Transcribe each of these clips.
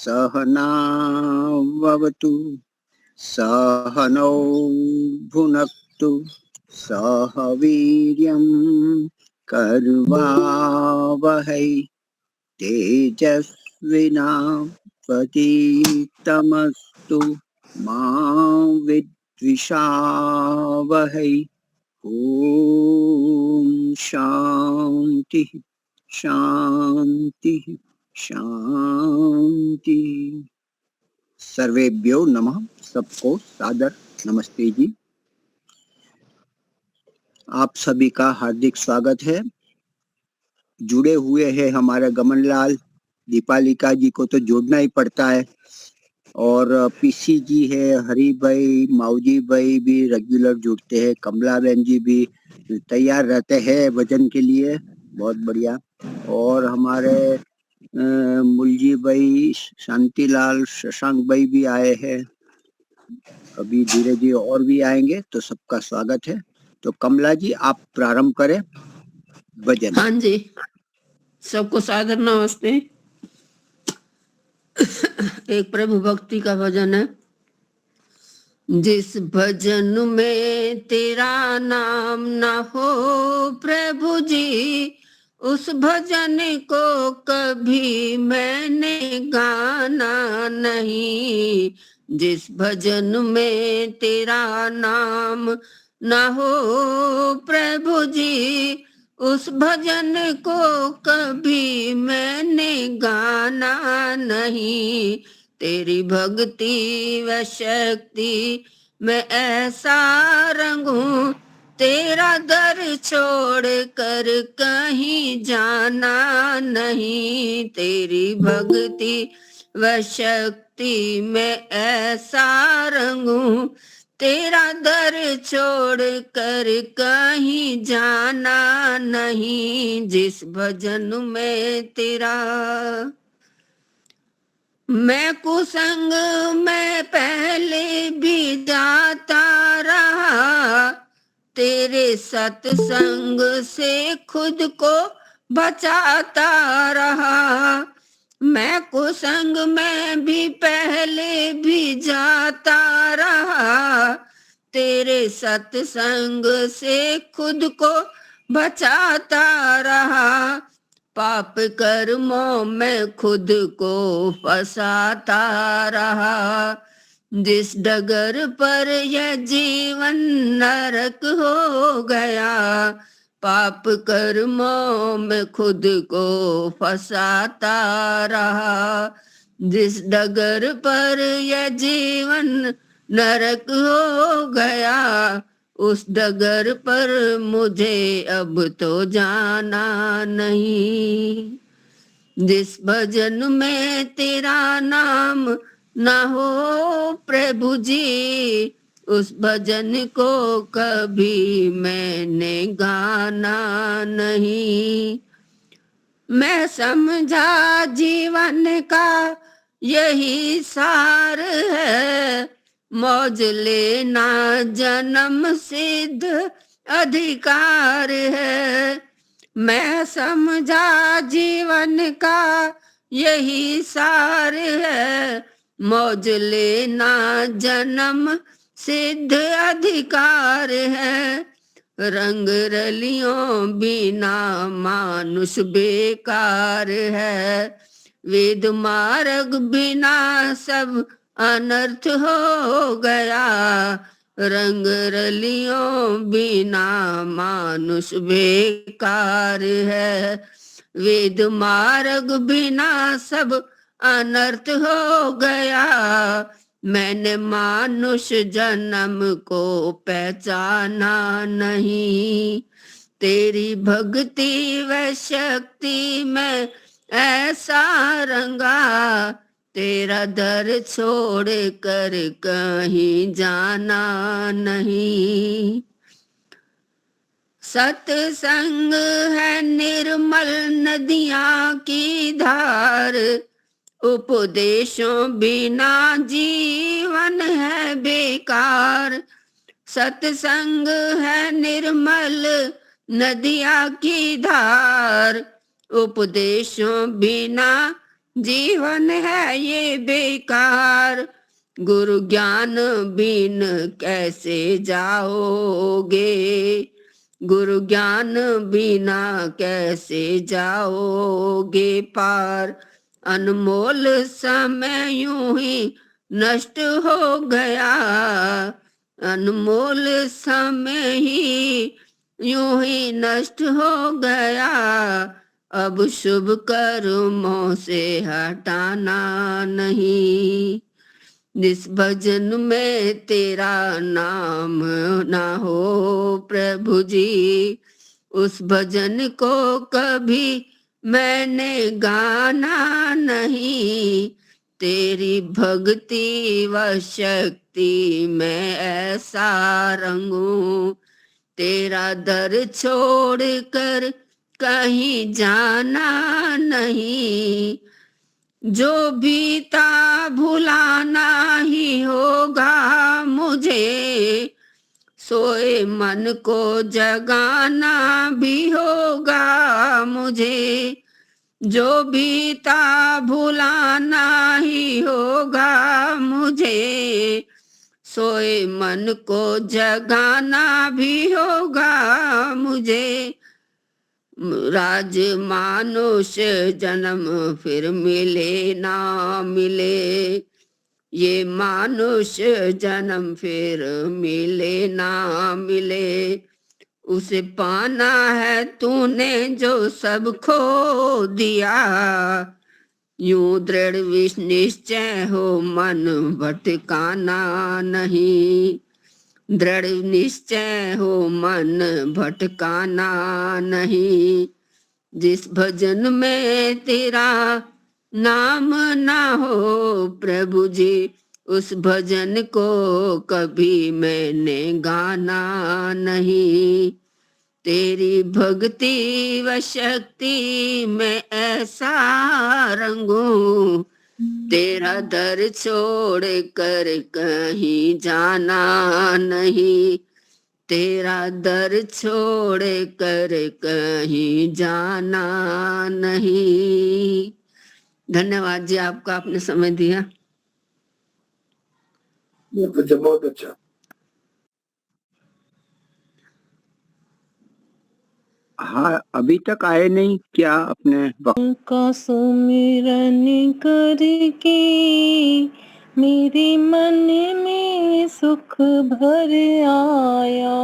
सहनाववतु सहनौ भुनक्तु सह वीर्यं कर्वावहै तेजस्विनावधीतमस्तु मा विद्विषावहै। ओम शांति शांति शांति। सर्वेभ्यो नमः। सबको सादर नमस्ते जी। आप सभी का हार्दिक स्वागत है। जुड़े हुए हैं हमारे गमनलाल, दीपालिका जी को तो जोड़ना ही पड़ता है, और पीसी जी है, हरी भाई, माऊजी भाई भी रेगुलर जुड़ते हैं, कमला बहन जी भी तैयार रहते हैं भजन के लिए, बहुत बढ़िया। और हमारे मुलजी भाई, शांतिलाल, शशांक भाई भी आए हैं, अभी धीरे धीरे और भी आएंगे, तो सबका स्वागत है। तो कमला जी आप प्रारंभ करें भजन। हाँ जी, सबको सादर नमस्ते। एक प्रभु भक्ति का भजन है। जिस भजन में तेरा नाम ना हो प्रभु जी, उस भजन को कभी मैंने गाना नहीं। जिस भजन में तेरा नाम ना हो प्रभु जी, उस भजन को कभी मैंने गाना नहीं। तेरी भक्ति व शक्ति में ऐसा रंगूं, तेरा दर छोड़ कर कहीं जाना नहीं। तेरी भक्ति व शक्ति में ऐसा रंगूं, तेरा दर छोड़ कर कहीं जाना नहीं। जिस भजन में तेरा मैं कुसंग में पहले भी जाता रहा, तेरे सत्संग से खुद को बचाता रहा। मैं कुसंग में भी पहले भी जाता रहा, तेरे सत्संग से खुद को बचाता रहा। पाप कर्मों में खुद को फंसाता रहा। जिस डगर पर यह जीवन नरक हो गया, पाप कर्मों में खुद को फंसाता रहा। जिस डगर पर यह जीवन नरक हो गया, उस डगर पर मुझे अब तो जाना नहीं। जिस भजन में तेरा नाम ना हो प्रभु जी, उस भजन को कभी मैंने गाना नहीं। मैं समझा जीवन का यही सार है, मौज लेना जन्म सिद्ध अधिकार है। मैं समझा जीवन का यही सार है, मौज लेना जन्म सिद्ध अधिकार है। रंग रलियों बिना मानुष बेकार है, वेद मार्ग बिना सब अनर्थ हो गया। रंग रलियों बिना मानुष बेकार है, वेद मार्ग बिना सब अनर्थ हो गया। मैंने मानुष जन्म को पहचाना नहीं, तेरी भक्ति व शक्ति में ऐसा रंगा, तेरा दर छोड़ कर कहीं जाना नहीं। सत्संग है निर्मल नदियां की धार, उपदेशों बिना जीवन है बेकार। सत्संग है निर्मल नदिया की धार, उपदेशों बिना जीवन है ये बेकार, गुरु ज्ञान बिन कैसे जाओगे, गुरु ज्ञान बिना कैसे जाओगे पार। अनमोल समय यूं ही नष्ट हो गया, अनमोल समय ही यूं ही नष्ट हो गया, अब शुभ कर्मों से हटाना नहीं। जिस भजन में तेरा नाम ना हो प्रभु जी, उस भजन को कभी मैंने गाना नहीं। तेरी भक्ति व शक्ति में ऐसा रंगूं, तेरा दर छोड़ कर कहीं जाना नहीं। जो बीता भुलाना ही होगा मुझे, सोए मन को जगाना भी होगा मुझे। जो बीता भुलाना ही होगा मुझे, सोए मन को जगाना भी होगा मुझे। राज मानुष जन्म फिर मिले ना मिले, ये मानुष जन्म फिर मिले ना मिले। उसे पाना है तूने जो सब खो दिया, यूं दृढ़ निश्चय हो मन भटकाना नहीं। दृढ़ निश्चय हो मन भटकाना नहीं। जिस भजन में तेरा नाम ना हो प्रभु जी, उस भजन को कभी मैंने गाना नहीं। तेरी भक्ति व शक्ति में ऐसा रंगूं, तेरा दर छोड़ कर कहीं जाना नहीं। तेरा दर छोड़ कर कहीं जाना नहीं। धन्यवाद जी आपका, आपने समय दिया। बहुत अच्छा। हाँ, अभी तक आए नहीं क्या अपने वक्त? का सुमिरन करके मेरे मन में सुख भर आया,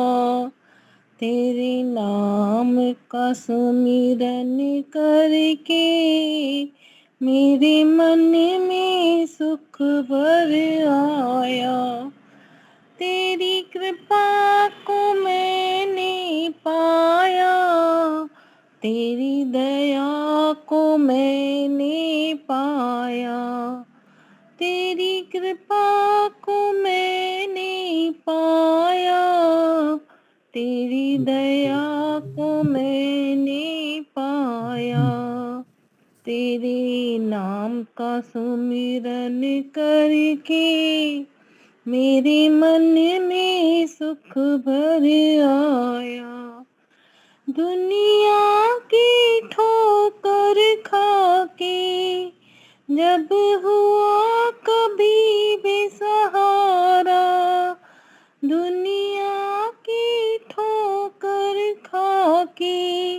तेरे नाम का सुमिरन करके मेरे मन में सुख भर आया। तेरी कृपा को मैंने पाया, तेरी दया को मैंने पाया, तेरी कृपा को मैंने पाया, तेरी दया को मैंने पाया। तेरे नाम का सुमिरन करके मेरे मन में सुख भर आया। दुनिया की ठोकर खाके जब हुआ कभी बेसहारा, दुनिया की ठोकर खाके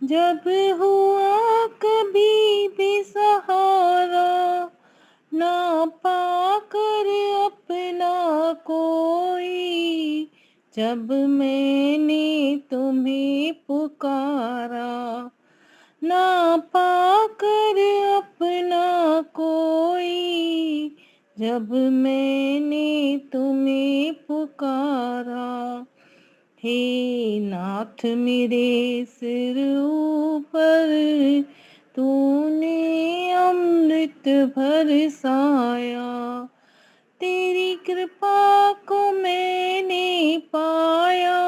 जब हुआ कभी बेसहारा, ना पाकर अपना कोई जब मैंने तुम्हें पुकारा, ना पाकर अपना कोई जब मैंने तुम्हें पुकारा। हे नाथ मेरे सिर ऊपर तूने अमृत बरसाया, तेरी कृपा को मैंने पाया,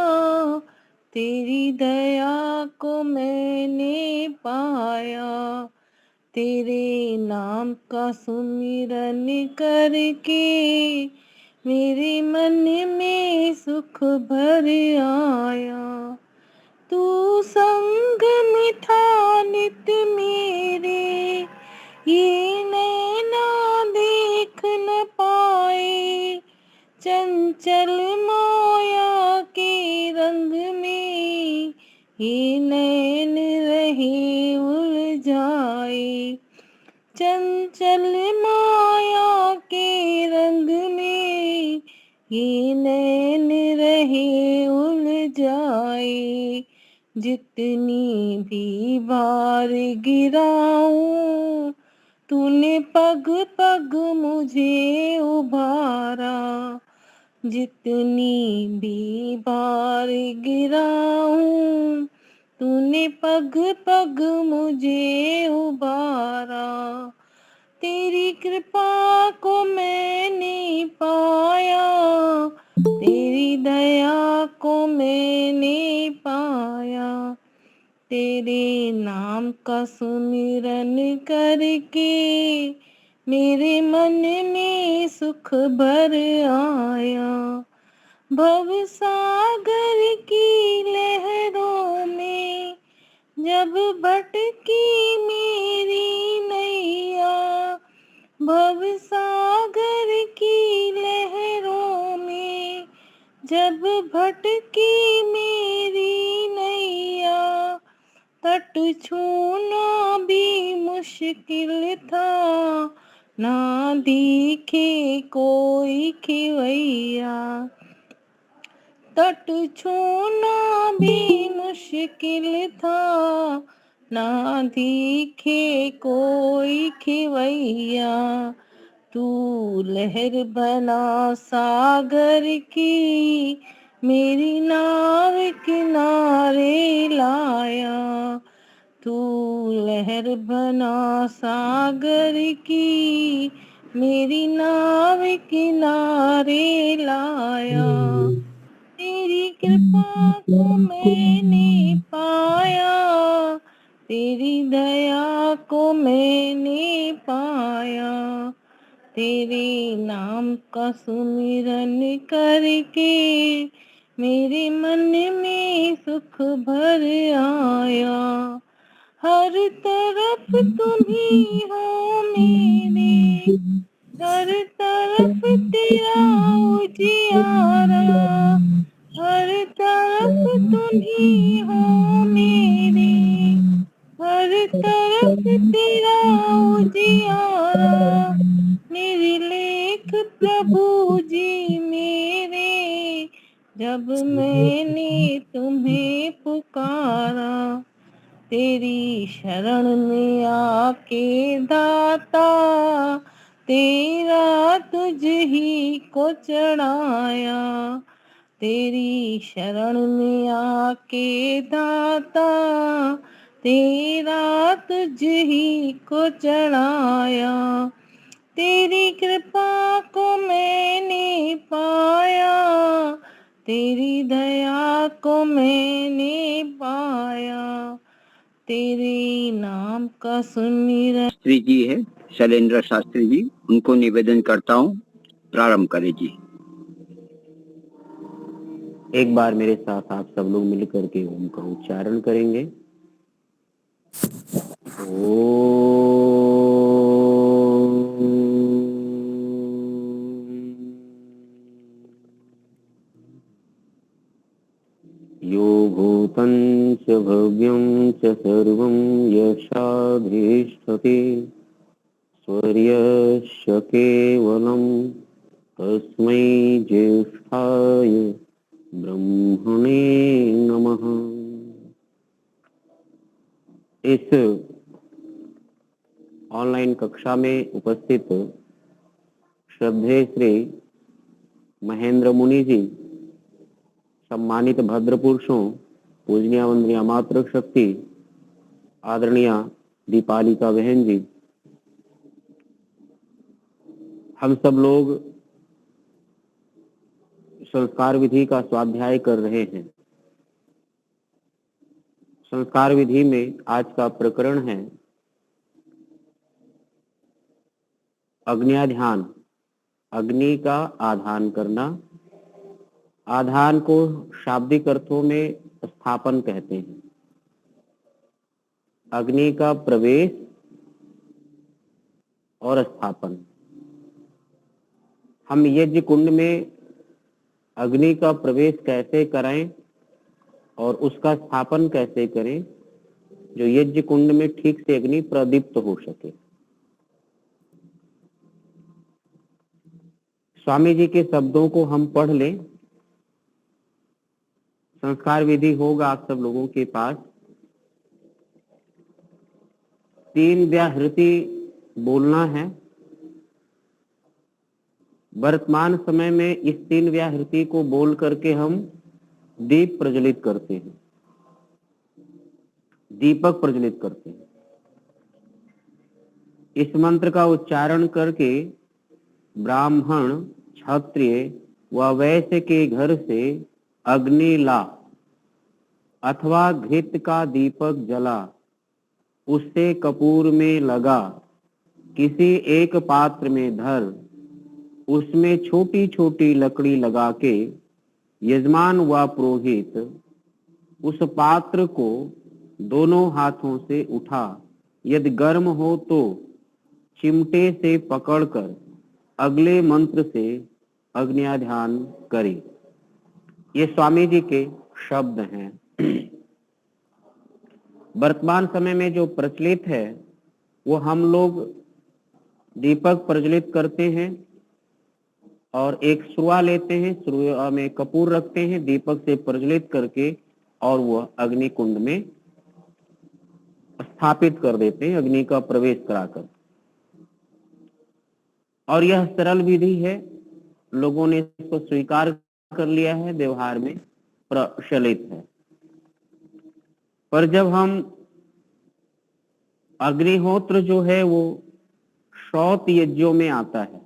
तेरी दया को मैंने पाया। तेरे नाम का सुमिरन करके मेरे मन में सुख भर आया। तू संग मिठा नित मेरे, ये चंचल माया के रंग में ये नैन रहे उलझाए। जितनी भी बार गिराऊं तूने पग पग मुझे उभारा। जितनी भी बार गिराऊं तूने पग पग मुझे उबारा। तेरी कृपा को मैंने पाया, तेरी दया को मैंने पाया। तेरे नाम का सुमिरन करके मेरे मन में सुख भर आया। भव सागर की लहरों में जब भटकी मेरी नैया। भव सागर की लहरों में जब भटकी मेरी नैया। तट छूना भी मुश्किल था, ना दिखे कोई खिवैया। तट छूना भी मुश्किल था, ना दिखे कोई खिवैया। तू लहर बना सागर की मेरी नाव किनारे लाया। तू लहर बना सागर की मेरी नाव किनारे लाया। तेरी कृपा को मैंने पाया, तेरी दया को मैंने पाया। तेरे नाम का सुमिरन करके मेरे मन में सुख भर आया। हर तरफ तुम ही हो मेरे, हर तरफ तेरा उजियारा। हर तरफ तुम ही हो मेरे, हर तरफ तेरा उजियारा। मेरी लेख प्रभु जी मेरे, जब मैंने तुम्हें पुकारा। तेरी शरण में आके दाता तेरा तुझ ही को चढ़ाया। तेरी शरण में आके दाता तेरा तुझ ही को चढ़ाया। तेरी कृपा को मैंने पाया, तेरी दया को मैंने पाया। तेरे नाम का सुमिरन। शास्त्री जी है, शैलेंद्र शास्त्री जी, उनको निवेदन करता हूँ, प्रारंभ करें जी। एक बार मेरे साथ आप सब लोग मिल करके ओम का उच्चारण करेंगे। यो भूतं च भव्यं च सर्वं यशाधीष्ठते स्वर्यस्य केवलं तस्मै ज्येष्ठाय ब्रह्मणे नमः। इस ऑनलाइन कक्षा में उपस्थित श्रद्धेय श्री महेंद्र मुनि जी, सम्मानित भद्र पुरुषों, पूजनीय वंदनीय मातृ शक्ति आदरणीय दीपालिका बहन जी, हम सब लोग संस्कार विधि का स्वाध्याय कर रहे हैं। संस्कार विधि में आज का प्रकरण है अग्न्याध्यान, अग्नि का आधान करना। आधान को शाब्दिक अर्थों में स्थापन कहते हैं। अग्नि का प्रवेश और स्थापन। हम यज्ञ कुंड में अग्नि का प्रवेश कैसे करें और उसका स्थापन कैसे करें, जो यज्ञ कुंड में ठीक से अग्नि प्रदीप्त हो सके। स्वामी जी के शब्दों को हम पढ़ लें। संस्कार विधि होगा आप सब लोगों के पास। 3 व्याहृति बोलना है। वर्तमान समय में इस 3 व्याहृति को बोल करके हम दीप प्रज्वलित करते हैं, दीपक प्रज्वलित करते हैं। इस मंत्र का उच्चारण करके ब्राह्मण, क्षत्रिय व वैश्य के घर से अग्नि ला अथवा घृत का दीपक जला, उससे कपूर में लगा, किसी एक पात्र में धर, उसमें छोटी छोटी लकड़ी लगा के यजमान व पुरोहित उस पात्र को दोनों हाथों से उठा, यदि गर्म हो तो चिमटे से पकड़कर अगले मंत्र से अग्न्याध्यान करे। ये स्वामी जी के शब्द हैं। वर्तमान समय में जो प्रचलित है वो हम लोग दीपक प्रज्वलित करते हैं और एक सुआ लेते हैं, सुआ में कपूर रखते हैं, दीपक से प्रज्वलित करके और वह अग्नि कुंड में स्थापित कर देते हैं, अग्नि का प्रवेश कराकर। और यह सरल विधि है, लोगों ने इसको स्वीकार कर लिया है, व्यवहार में प्रचलित है। पर जब हम अग्निहोत्र जो है वो श्रौत यज्ञों में आता है,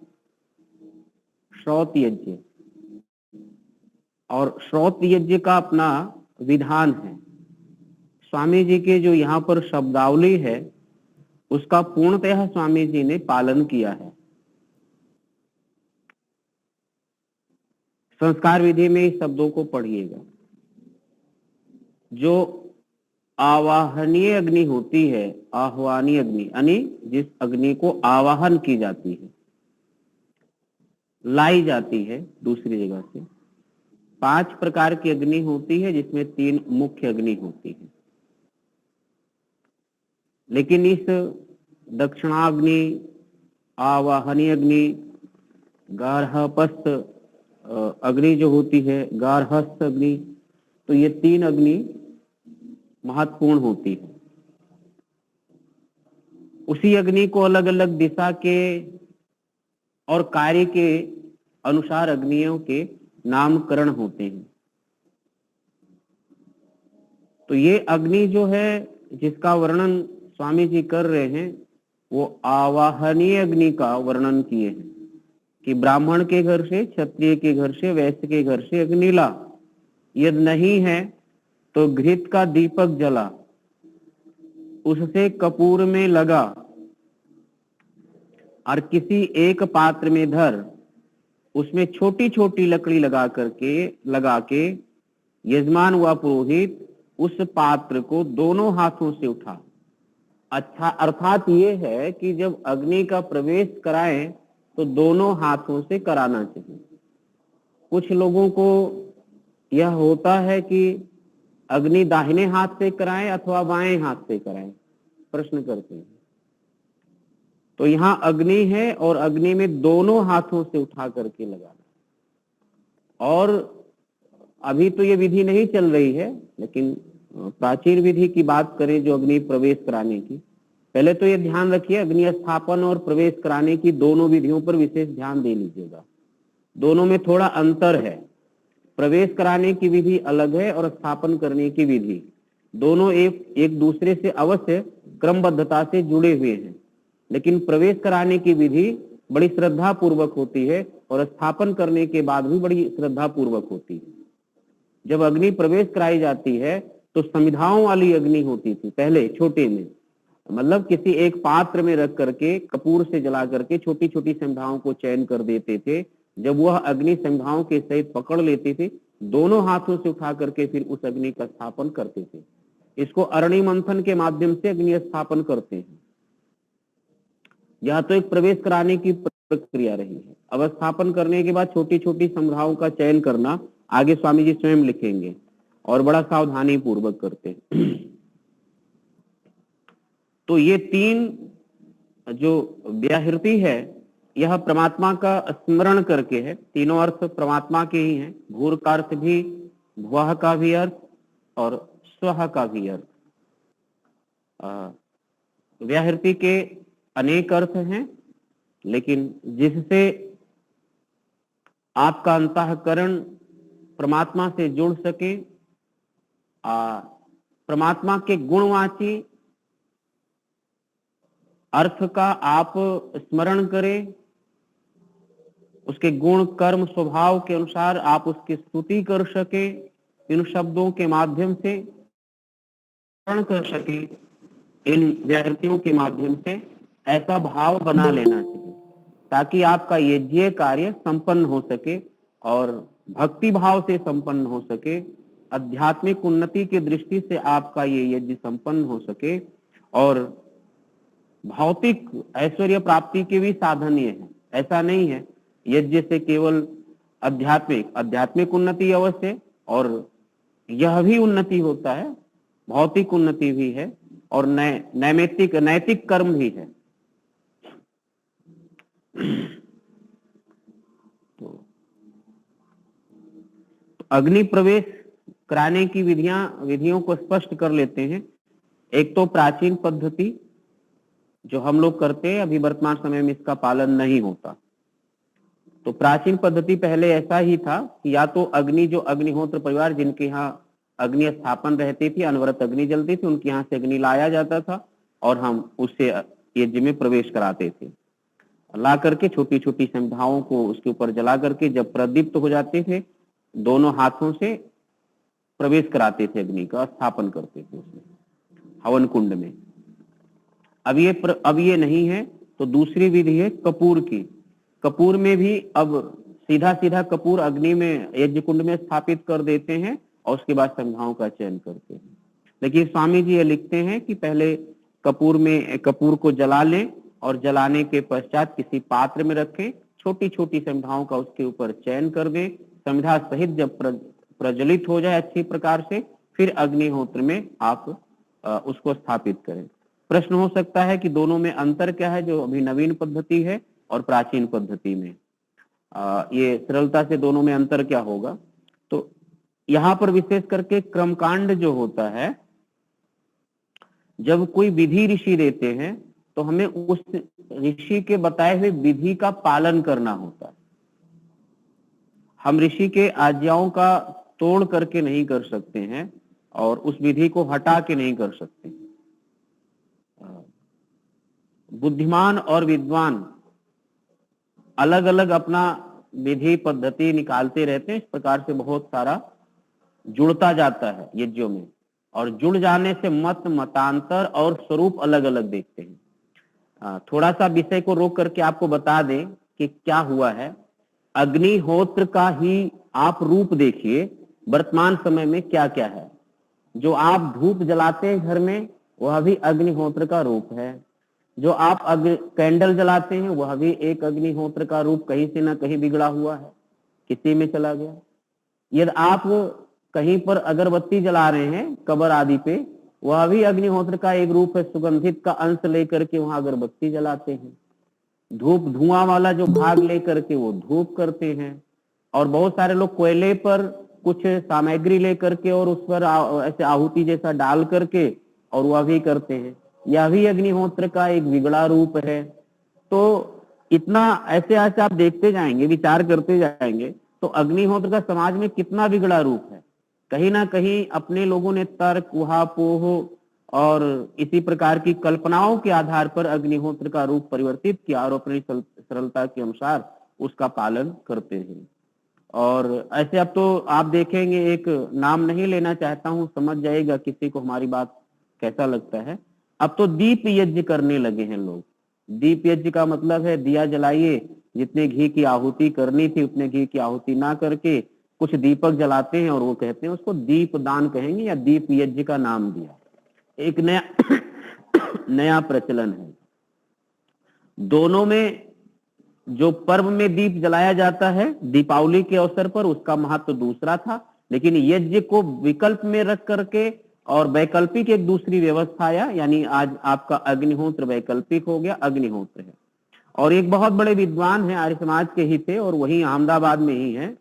श्रौत यज्ञ, और श्रौत यज्ञ का अपना विधान है। स्वामी जी के जो यहाँ पर शब्दावली है उसका पूर्णतः स्वामी जी ने पालन किया है। संस्कार विधि में इस शब्दों को पढ़िएगा। जो आवाहनीय अग्नि होती है, आह्वानीय अग्नि यानी जिस अग्नि को आवाहन की जाती है, लाई जाती है दूसरी जगह से। 5 प्रकार की अग्नि होती है जिसमें 3 मुख्य अग्नि होती है। लेकिन इस दक्षिणाग्नि, आवाहनीय अग्नि, गार्हपस्थ अग्नि जो होती है, गार्हस्थ अग्नि, तो ये 3 अग्नि महत्वपूर्ण होती है। उसी अग्नि को अलग अलग दिशा के और कार्य के अनुसार अग्नियों के नामकरण होते हैं। तो ये अग्नि जो है जिसका वर्णन स्वामी जी कर रहे हैं वो आवाहनीय अग्नि का वर्णन किए हैं कि ब्राह्मण के घर से, क्षत्रिय के घर से, वैश्य के घर से अग्नि ला, यदि नहीं है तो घृत का दीपक जला, उससे कपूर में लगा और किसी एक पात्र में धर, उसमें छोटी छोटी लकड़ी लगा के यजमान व पुरोहित उस पात्र को दोनों हाथों से उठा। अच्छा, अर्थात ये है कि जब अग्नि का प्रवेश कराएं तो दोनों हाथों से कराना चाहिए। कुछ लोगों को यह होता है कि अग्नि दाहिने हाथ से कराएं अथवा बाएं हाथ से कराएं, प्रश्न करते हैं। तो यहाँ अग्नि है और अग्नि में दोनों हाथों से उठा करके लगाना। और अभी तो ये विधि नहीं चल रही है, लेकिन प्राचीन विधि की बात करें जो अग्नि प्रवेश कराने की, पहले तो ये ध्यान रखिए अग्नि स्थापन और प्रवेश कराने की दोनों विधियों पर विशेष ध्यान दे लीजिएगा। दोनों में थोड़ा अंतर है। प्रवेश कराने की विधि अलग है और स्थापन करने की विधि, दोनों एक दूसरे से अवश्य क्रमबद्धता से जुड़े हुए हैं। लेकिन प्रवेश कराने की विधि बड़ी श्रद्धा पूर्वक होती है और स्थापन करने के बाद भी बड़ी श्रद्धा पूर्वक होती है। जब अग्नि प्रवेश कराई जाती है तो समिधाओं वाली अग्नि होती थी पहले, छोटे में, मतलब किसी एक पात्र में रख करके कपूर से जला करके छोटी छोटी समिधाओं को चयन कर देते थे। जब वह अग्नि समिधाओं के सहित पकड़ लेते थे, दोनों हाथों से उठा करके फिर उस अग्नि का स्थापन करते थे। इसको अरणि मंथन के माध्यम से अग्नि स्थापन करते हैं। यह तो एक प्रवेश कराने की प्रक्रिया रही है। अब स्थापन करने के बाद छोटी छोटी समिधाओं का चयन करना आगे स्वामी जी स्वयं लिखेंगे और बड़ा सावधानी पूर्वक करते हैं। तो ये 3 जो व्याहृति है, यह परमात्मा का स्मरण करके है। तीनों अर्थ परमात्मा के ही हैं। भूर का अर्थ भी भुवः का भी अर्थ और स्वः का भी अर्थ। व्याहृति के अनेक अर्थ हैं, लेकिन जिससे आपका अंतःकरण परमात्मा से जुड़ सके, परमात्मा के गुणवाची अर्थ का आप स्मरण करें, उसके गुण कर्म स्वभाव के अनुसार आप उसकी स्तुति कर सके, इन शब्दों के माध्यम से स्मरण कर सके, इन व्याहृतियों के माध्यम से ऐसा भाव बना लेना चाहिए ताकि आपका यज्ञ कार्य संपन्न हो सके और भक्ति भाव से संपन्न हो सके, आध्यात्मिक उन्नति की दृष्टि से आपका ये यज्ञ संपन्न हो सके और भौतिक ऐश्वर्य प्राप्ति के भी साधन ये है। ऐसा नहीं है यज्ञ से केवल आध्यात्मिक उन्नति अवश्य, और यह भी उन्नति होता है, भौतिक उन्नति भी है और नैतिक कर्म भी है। तो अग्नि प्रवेश कराने की विधियों को स्पष्ट कर लेते हैं। एक तो प्राचीन पद्धति जो हम लोग करते हैं, अभी वर्तमान समय में इसका पालन नहीं होता। तो प्राचीन पद्धति पहले ऐसा ही था कि या तो अग्नि, जो अग्निहोत्र परिवार जिनके यहाँ अग्नि स्थापन रहती थी, अनवरत अग्नि जलती थी, उनके यहाँ से अग्नि लाया जाता था और हम उससे यज्ञ में प्रवेश कराते थे। ला करके छोटी छोटी संध्याओं को उसके ऊपर जला करके जब प्रदीप्त हो जाते थे, दोनों हाथों से प्रवेश कराते थे, अग्नि का स्थापन करते थे उसमें हवन कुंड में। अब ये नहीं है, तो दूसरी विधि है कपूर की। कपूर में भी अब सीधा कपूर अग्नि में यज्ञ कुंड में स्थापित कर देते हैं और उसके बाद संध्याओं का चयन करते हैं। लेकिन स्वामी जी ये लिखते हैं कि पहले कपूर को जला लें और जलाने के पश्चात किसी पात्र में रखें, छोटी छोटी संध्याओं का उसके ऊपर चयन कर दें, संध्या सहित जब प्रज्वलित हो जाए अच्छी प्रकार से, फिर अग्निहोत्र में आप उसको स्थापित करें। प्रश्न हो सकता है कि दोनों में अंतर क्या है, जो अभी नवीन पद्धति है और प्राचीन पद्धति में, ये सरलता से दोनों में अंतर क्या होगा। तो यहाँ पर विशेष करके क्रमकांड जो होता है, जब कोई विधि ऋषि देते हैं तो हमें उस ऋषि के बताए हुए विधि का पालन करना होता है। हम ऋषि के आज्ञाओं का तोड़ करके नहीं कर सकते हैं और उस विधि को हटा के नहीं कर सकते। बुद्धिमान और विद्वान अलग अलग अपना विधि पद्धति निकालते रहते हैं। इस प्रकार से बहुत सारा जुड़ता जाता है यज्ञों में, और जुड़ जाने से मतांतर और स्वरूप अलग अलग देखते हैं। थोड़ा सा विषय को रोक करके आपको बता दें कि क्या हुआ है। अग्निहोत्र का ही आप रूप देखिए, वर्तमान समय में क्या क्या है। जो आप धूप जलाते हैं घर में, वह भी अग्निहोत्र का रूप है। जो आप कैंडल जलाते हैं, वह भी एक अग्निहोत्र का रूप कहीं से ना कहीं बिगड़ा हुआ है, किसी में चला गया। यदि आप कहीं पर अगरबत्ती जला रहे हैं कब्र आदि पे, वह भी अग्निहोत्र का एक रूप है, सुगंधित का अंश लेकर के वहां अगरबत्ती जलाते हैं। धुआं वाला जो भाग लेकर के वो धूप करते हैं, और बहुत सारे लोग कोयले पर कुछ सामग्री लेकर के और उस पर ऐसे आहुति जैसा डाल करके और वह भी करते हैं। यह भी अग्निहोत्र का एक बिगड़ा रूप है। तो इतना ऐसे आप देखते जाएंगे, विचार करते जाएंगे, तो अग्निहोत्र का समाज में कितना बिगड़ा रूप है। कहीं ना कहीं अपने लोगों ने तर्क, ऊहापोह और इसी प्रकार की कल्पनाओं के आधार पर अग्निहोत्र का रूप परिवर्तित किया और अपनी सरलता के अनुसार उसका पालन करते हैं। और ऐसे अब तो आप देखेंगे, एक नाम नहीं लेना चाहता हूं, समझ जाएगा किसी को हमारी बात कैसा लगता है। अब तो दीप यज्ञ करने लगे हैं लोग। दीप यज्ञ का मतलब है दिया जलाइए, जितने घी की आहुति करनी थी उतने घी की आहुति ना करके कुछ दीपक जलाते हैं और वो कहते हैं उसको दीप दान कहेंगे या दीप यज्ञ का नाम दिया। एक नया प्रचलन है। दोनों में जो पर्व में दीप जलाया जाता है दीपावली के अवसर पर, उसका महत्व दूसरा था, लेकिन यज्ञ को विकल्प में रख करके और वैकल्पिक एक दूसरी व्यवस्था आया, यानी आज आपका अग्निहोत्र वैकल्पिक हो गया, अग्निहोत्र है। और एक बहुत बड़े विद्वान हैं, आर्य समाज के ही थे और वही अहमदाबाद में ही हैं।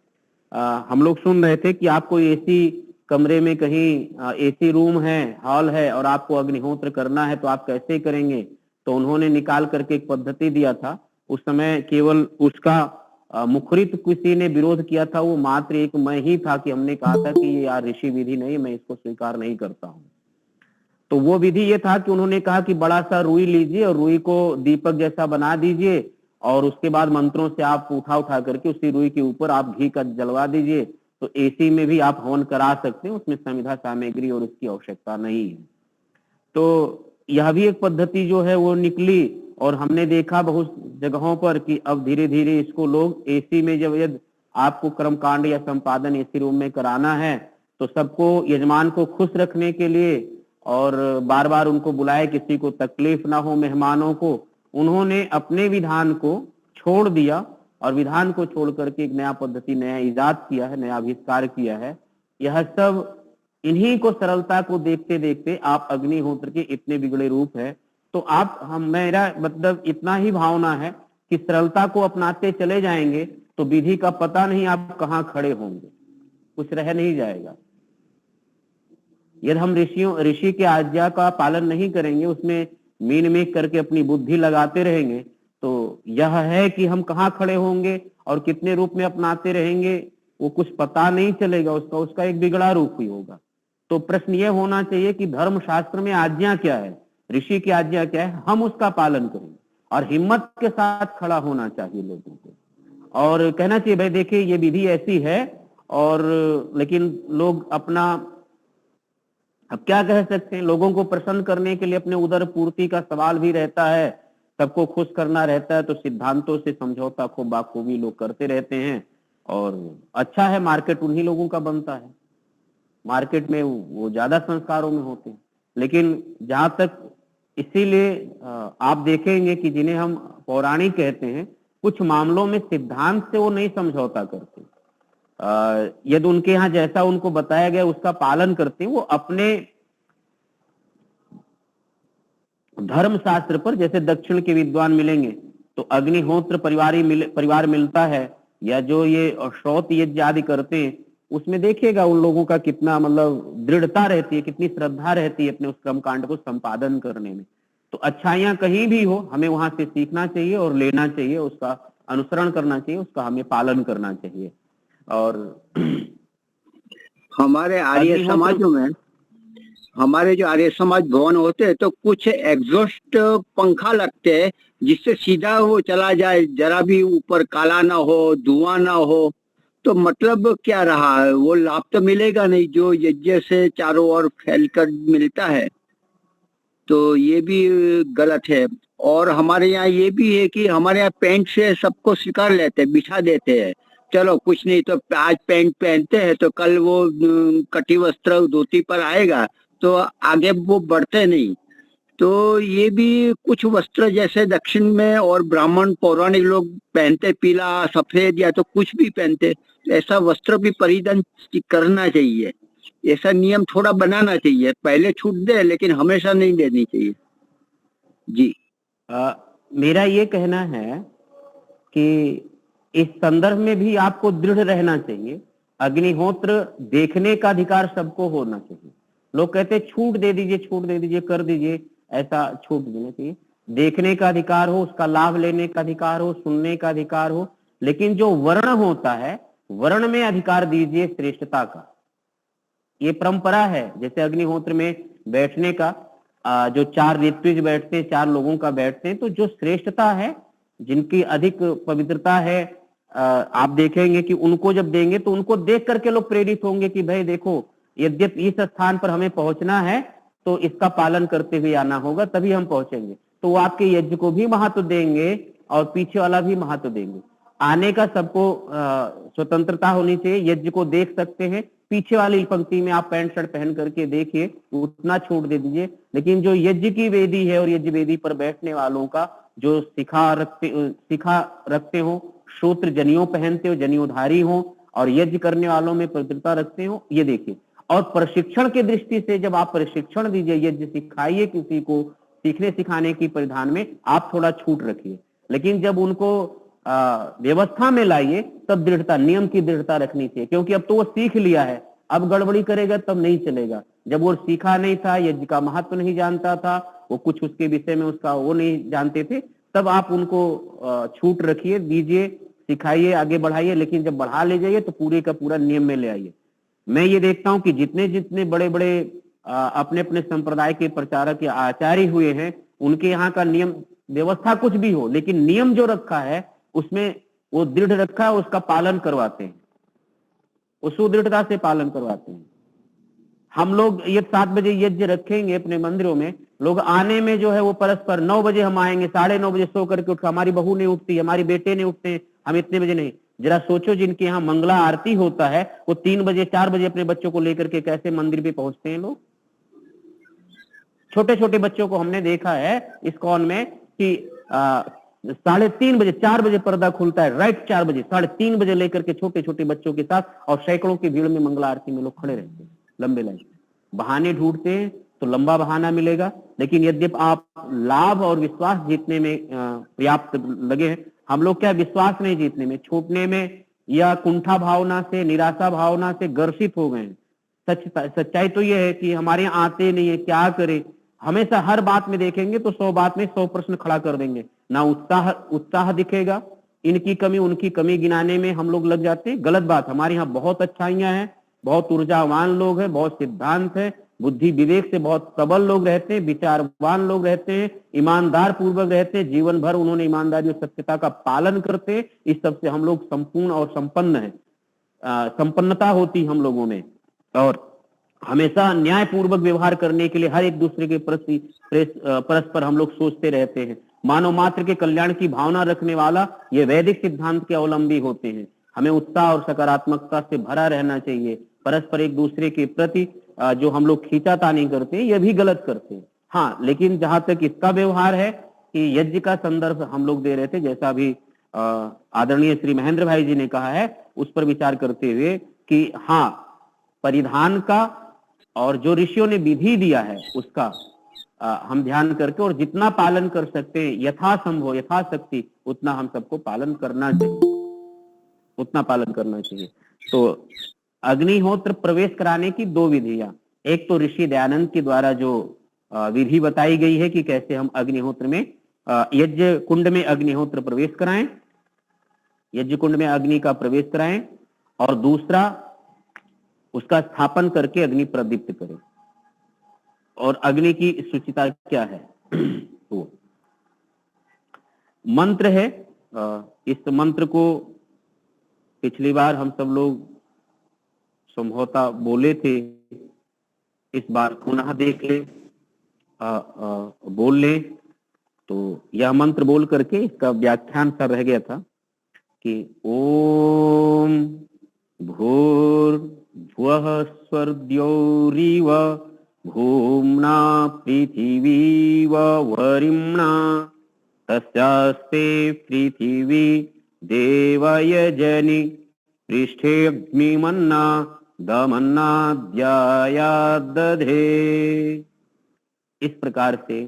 हम लोग सुन रहे थे कि आपको एसी कमरे में कहीं एसी रूम है, हॉल है और आपको अग्निहोत्र करना है तो आप कैसे करेंगे? तो उन्होंने निकाल करके एक पद्धति दिया था। उस समय केवल उसका मुखरित किसी ने विरोध किया था, वो मात्र एक मैं ही था कि हमने कहा था कि ये यार ऋषि विधि नहीं, मैं इसको स्वीकार नहीं करता हूँ। तो वो विधि ये था कि उन्होंने कहा कि बड़ा सा रुई लीजिए और रुई को दीपक जैसा बना दीजिए और उसके बाद मंत्रों से आप उठा करके उसी रुई के ऊपर आप घी का जलवा दीजिए, तो एसी में भी आप हवन करा सकते हैं, उसमें संविधा सामग्री और उसकी आवश्यकता नहीं है। तो यह भी एक पद्धति जो है वो निकली और हमने देखा बहुत जगहों पर कि अब धीरे धीरे इसको लोग एसी में, जब यदि आपको कर्मकांड या संपादन एसी रूम में कराना है तो सबको, यजमान को खुश रखने के लिए और बार बार उनको बुलाए, किसी को तकलीफ ना हो मेहमानों को, उन्होंने अपने विधान को छोड़ दिया और विधान को छोड़ करके एक नया पद्धति, नया इजाद किया है, नया आविष्कार किया है। यह सब इन्हीं को, सरलता को देखते देखते आप अग्निहोत्र के इतने बिगड़े रूप है। तो आप, मेरा मतलब इतना ही भावना है कि सरलता को अपनाते चले जाएंगे तो विधि का पता नहीं आप कहाँ खड़े होंगे, कुछ रह नहीं जाएगा। यदि हम ऋषि के आज्ञा का पालन नहीं करेंगे, उसमें मीन मेक करके अपनी बुद्धि लगाते रहेंगे, तो यह है कि हम कहाँ खड़े होंगे और कितने रूप में अपनाते रहेंगे वो कुछ पता नहीं चलेगा, उसका एक बिगड़ा रूप ही होगा। तो प्रश्न ये होना चाहिए कि धर्म शास्त्र में आज्ञा क्या है, ऋषि की आज्ञा क्या है, हम उसका पालन करें और हिम्मत के साथ खड़ा होना चाहिए लोगों को और कहना चाहिए भाई देखिए ये विधि ऐसी है। और लेकिन लोग अपना, अब क्या कह सकते हैं, लोगों को प्रसन्न करने के लिए अपने उदर पूर्ति का सवाल भी रहता है, सबको खुश करना रहता है, तो सिद्धांतों से समझौता को बाखूबी लोग करते रहते हैं। और अच्छा है, मार्केट उन्हीं लोगों का बनता है, मार्केट में वो ज्यादा संस्कारों में होते हैं। लेकिन जहां तक, इसीलिए आप देखेंगे कि जिन्हें हम पौराणिक कहते हैं, कुछ मामलों में सिद्धांत से वो नहीं समझौता करते। यदि उनके यहाँ जैसा उनको बताया गया उसका पालन करते हैं, वो अपने धर्म शास्त्र पर, जैसे दक्षिण के विद्वान मिलेंगे तो अग्निहोत्र परिवार मिलता है, या जो ये श्रौत यज्ञ आदि करते हैं उसमें देखिएगा उन लोगों का कितना मतलब दृढ़ता रहती है, कितनी श्रद्धा रहती है अपने उस कर्मकांड को संपादन करने में। तो अच्छाइयां कहीं भी हो, हमें वहां से सीखना चाहिए और लेना चाहिए, उसका अनुसरण करना चाहिए, उसका हमें पालन करना चाहिए। और हमारे आर्य समाजों में, हमारे जो आर्य समाज भवन होते हैं तो कुछ एग्जॉस्ट पंखा लगते हैं जिससे सीधा वो चला जाए, जरा भी ऊपर काला ना हो, धुआं ना हो। तो मतलब क्या रहा, वो लाभ तो मिलेगा नहीं जो यज्ञ से चारों ओर फैलकर मिलता है, तो ये भी गलत है। और हमारे यहाँ ये भी है कि हमारे यहाँ पैंट से सबको स्वीकार लेते हैं, बिठा देते हैं, चलो कुछ नहीं तो आज पैंट पहनते हैं तो कल वो कटी वस्त्र धोती पर आएगा, तो आगे वो बढ़ते नहीं। तो ये भी कुछ वस्त्र जैसे दक्षिण में और ब्राह्मण पौराणिक लोग पहनते, पीला सफेद या तो कुछ भी पहनते, तो ऐसा वस्त्र भी परिधान करना चाहिए, ऐसा नियम थोड़ा बनाना चाहिए। पहले छूट दे लेकिन हमेशा नहीं देनी चाहिए जी। मेरा ये कहना है कि इस संदर्भ में भी आपको दृढ़ रहना चाहिए। अग्निहोत्र देखने का अधिकार सबको होना चाहिए। लोग कहते हैं छूट दे दीजिए, कर दीजिए, ऐसा छूट देना चाहिए। देखने का अधिकार हो, उसका लाभ लेने का अधिकार हो, सुनने का अधिकार हो, लेकिन जो वर्ण होता है, वर्ण में अधिकार दीजिए श्रेष्ठता का। ये परंपरा है, जैसे अग्निहोत्र में बैठने का, जो 4 ऋत्विज बैठते हैं, 4 लोगों का बैठते हैं, तो जो श्रेष्ठता है, जिनकी अधिक पवित्रता है, आप देखेंगे कि उनको जब देंगे तो उनको देख करके लोग प्रेरित होंगे कि भाई देखो, यद्यपि इस स्थान पर हमें पहुंचना है तो इसका पालन करते हुए आना होगा, तभी हम पहुंचेंगे। तो वो आपके यज्ञ को भी महत्व देंगे और पीछे वाला भी महत्व देंगे। आने का सबको स्वतंत्रता होनी चाहिए, यज्ञ को देख सकते हैं, पीछे वाली पंक्ति में आप पैंट शर्ट पहन करके देखिए, उतना छूट दे दीजिए। लेकिन जो यज्ञ की वेदी है और यज्ञ वेदी पर बैठने वालों का जो शिखा रखते हो, सूत्र जनियों पहनते हो, जनियोधारी हो और यज्ञ करने वालों में पवित्रता रखते हो, ये देखिए। और प्रशिक्षण की दृष्टि से जब आप प्रशिक्षण दीजिए, यज्ञ सिखाइए किसी को, सीखने सिखाने की परिधान में आप थोड़ा छूट रखिए। लेकिन जब उनको व्यवस्था में लाइए तब दृढ़ता, नियम की दृढ़ता रखनी चाहिए, क्योंकि अब तो वो सीख लिया है, अब गड़बड़ी करेगा तब नहीं चलेगा। जब वो सीखा नहीं था, यज्ञ का महत्व नहीं जानता था, वो कुछ उसके विषय में उसका वो नहीं जानते थे, तब आप उनको छूट रखिए, दीजिए, सिखाइए, आगे बढ़ाइए, लेकिन जब बढ़ा ले जाइए तो पूरे का पूरा नियम में ले आइए। मैं ये देखता हूँ कि जितने जितने बड़े बड़े अपने अपने संप्रदाय के प्रचारक या आचार्य हुए हैं, उनके यहाँ का नियम व्यवस्था कुछ भी हो, लेकिन नियम जो रखा है उसमें वो दृढ़ रखा है, उसका पालन करवाते हैं, उस सुदृढ़ता से पालन करवाते हैं। हम लोग ये 7 बजे यज्ञ रखेंगे अपने मंदिरों में, लोग आने में जो है वो परस्पर 9 बजे हम आएंगे, 9:30 बजे सो करके उठ, हमारी बहू नहीं उठती, हमारी बेटे नहीं उठते, हम इतने बजे नहीं। जरा सोचो, जिनके यहाँ मंगला आरती होता है वो 3 बजे 4 बजे अपने बच्चों को लेकर के कैसे मंदिर पे पहुंचते हैं लोग। छोटे छोटे बच्चों को हमने देखा है इस्कॉन में कि 3:30 बजे 4 बजे पर्दा खुलता है, राइट 4 बजे 3:30 बजे लेकर के छोटे छोटे बच्चों के साथ, और सैकड़ों की भीड़ में मंगला आरती में लोग खड़े रहते हैं लंबे लाइन। बहाने ढूंढते हैं तो लंबा बहाना मिलेगा, लेकिन यद्यप आप लाभ और विश्वास जीतने में पर्याप्त लगे हैं, हम लोग क्या विश्वास नहीं जीतने में, छूटने में या कुंठा भावना से, निराशा भावना से ग्रसित हो गए हैं। सच्चाई तो यह है कि हमारे यहाँ आते नहीं है, क्या करें। हमेशा हर बात में देखेंगे तो 100 बात में 100 प्रश्न खड़ा कर देंगे, ना उत्साह दिखेगा, इनकी कमी उनकी कमी गिनाने में हम लोग लग जाते हैं। गलत बात, हमारे यहाँ बहुत अच्छाइयां हैं, बहुत ऊर्जावान लोग हैं, बहुत सिद्धांत है, बुद्धि विवेक से बहुत प्रबल लोग रहते हैं, विचारवान लोग रहते हैं, ईमानदार पूर्वक रहते हैं, जीवन भर उन्होंने ईमानदारी और सत्यता का पालन करते हैं। इस सब से हम लोग संपूर्ण और संपन्न है, संपन्नता होती हम लोगों में, और हमेशा न्याय पूर्वक व्यवहार करने के लिए हर एक दूसरे के प्रति परस्पर हम लोग सोचते रहते हैं। मानव मात्र के कल्याण की भावना रखने वाला ये वैदिक सिद्धांत के अवलंबी होते हैं। हमें उत्साह और सकारात्मकता से भरा रहना चाहिए, परस्पर एक दूसरे के प्रति जो हम लोग खींचातानी करते हैं ये भी गलत करते हैं। हाँ, लेकिन जहां तक इसका व्यवहार है कि यज्ञ का संदर्भ हम लोग दे रहे थे, जैसा भी आदरणीय श्री महेंद्र भाई जी ने कहा है, उस पर विचार करते हुए कि हाँ, परिधान का और जो ऋषियों ने विधि दिया है उसका हम ध्यान करके और जितना पालन कर सकते हैं यथासंभव यथाशक्ति उतना हम सबको पालन करना चाहिए, उतना पालन करना चाहिए। तो अग्निहोत्र प्रवेश कराने की 2 विधियां, एक तो ऋषि दयानंद के द्वारा जो विधि बताई गई है कि कैसे हम अग्निहोत्र में यज्ञ कुंड में अग्निहोत्र प्रवेश कराएं, यज्ञ कुंड में अग्नि का प्रवेश कराएं, और दूसरा उसका स्थापन करके अग्नि प्रदीप्त करें। और अग्नि की शुचिता क्या है तो मंत्र है, इस मंत्र को पिछली बार हम सब लोग संभवतः बोले थे, इस बार पुनः देख ले, बोल ले। तो यह मंत्र बोल करके इसका व्याख्यान सा रह गया था कि ओम भूर्भुवः स्वर्द्योरिव भूम्ना पृथिवीव वरिम्णा तस्यास्ते पृथिवी देवयजनि पृष्ठे अग्निमन्ना दमन्नाद्याया दधे। इस प्रकार से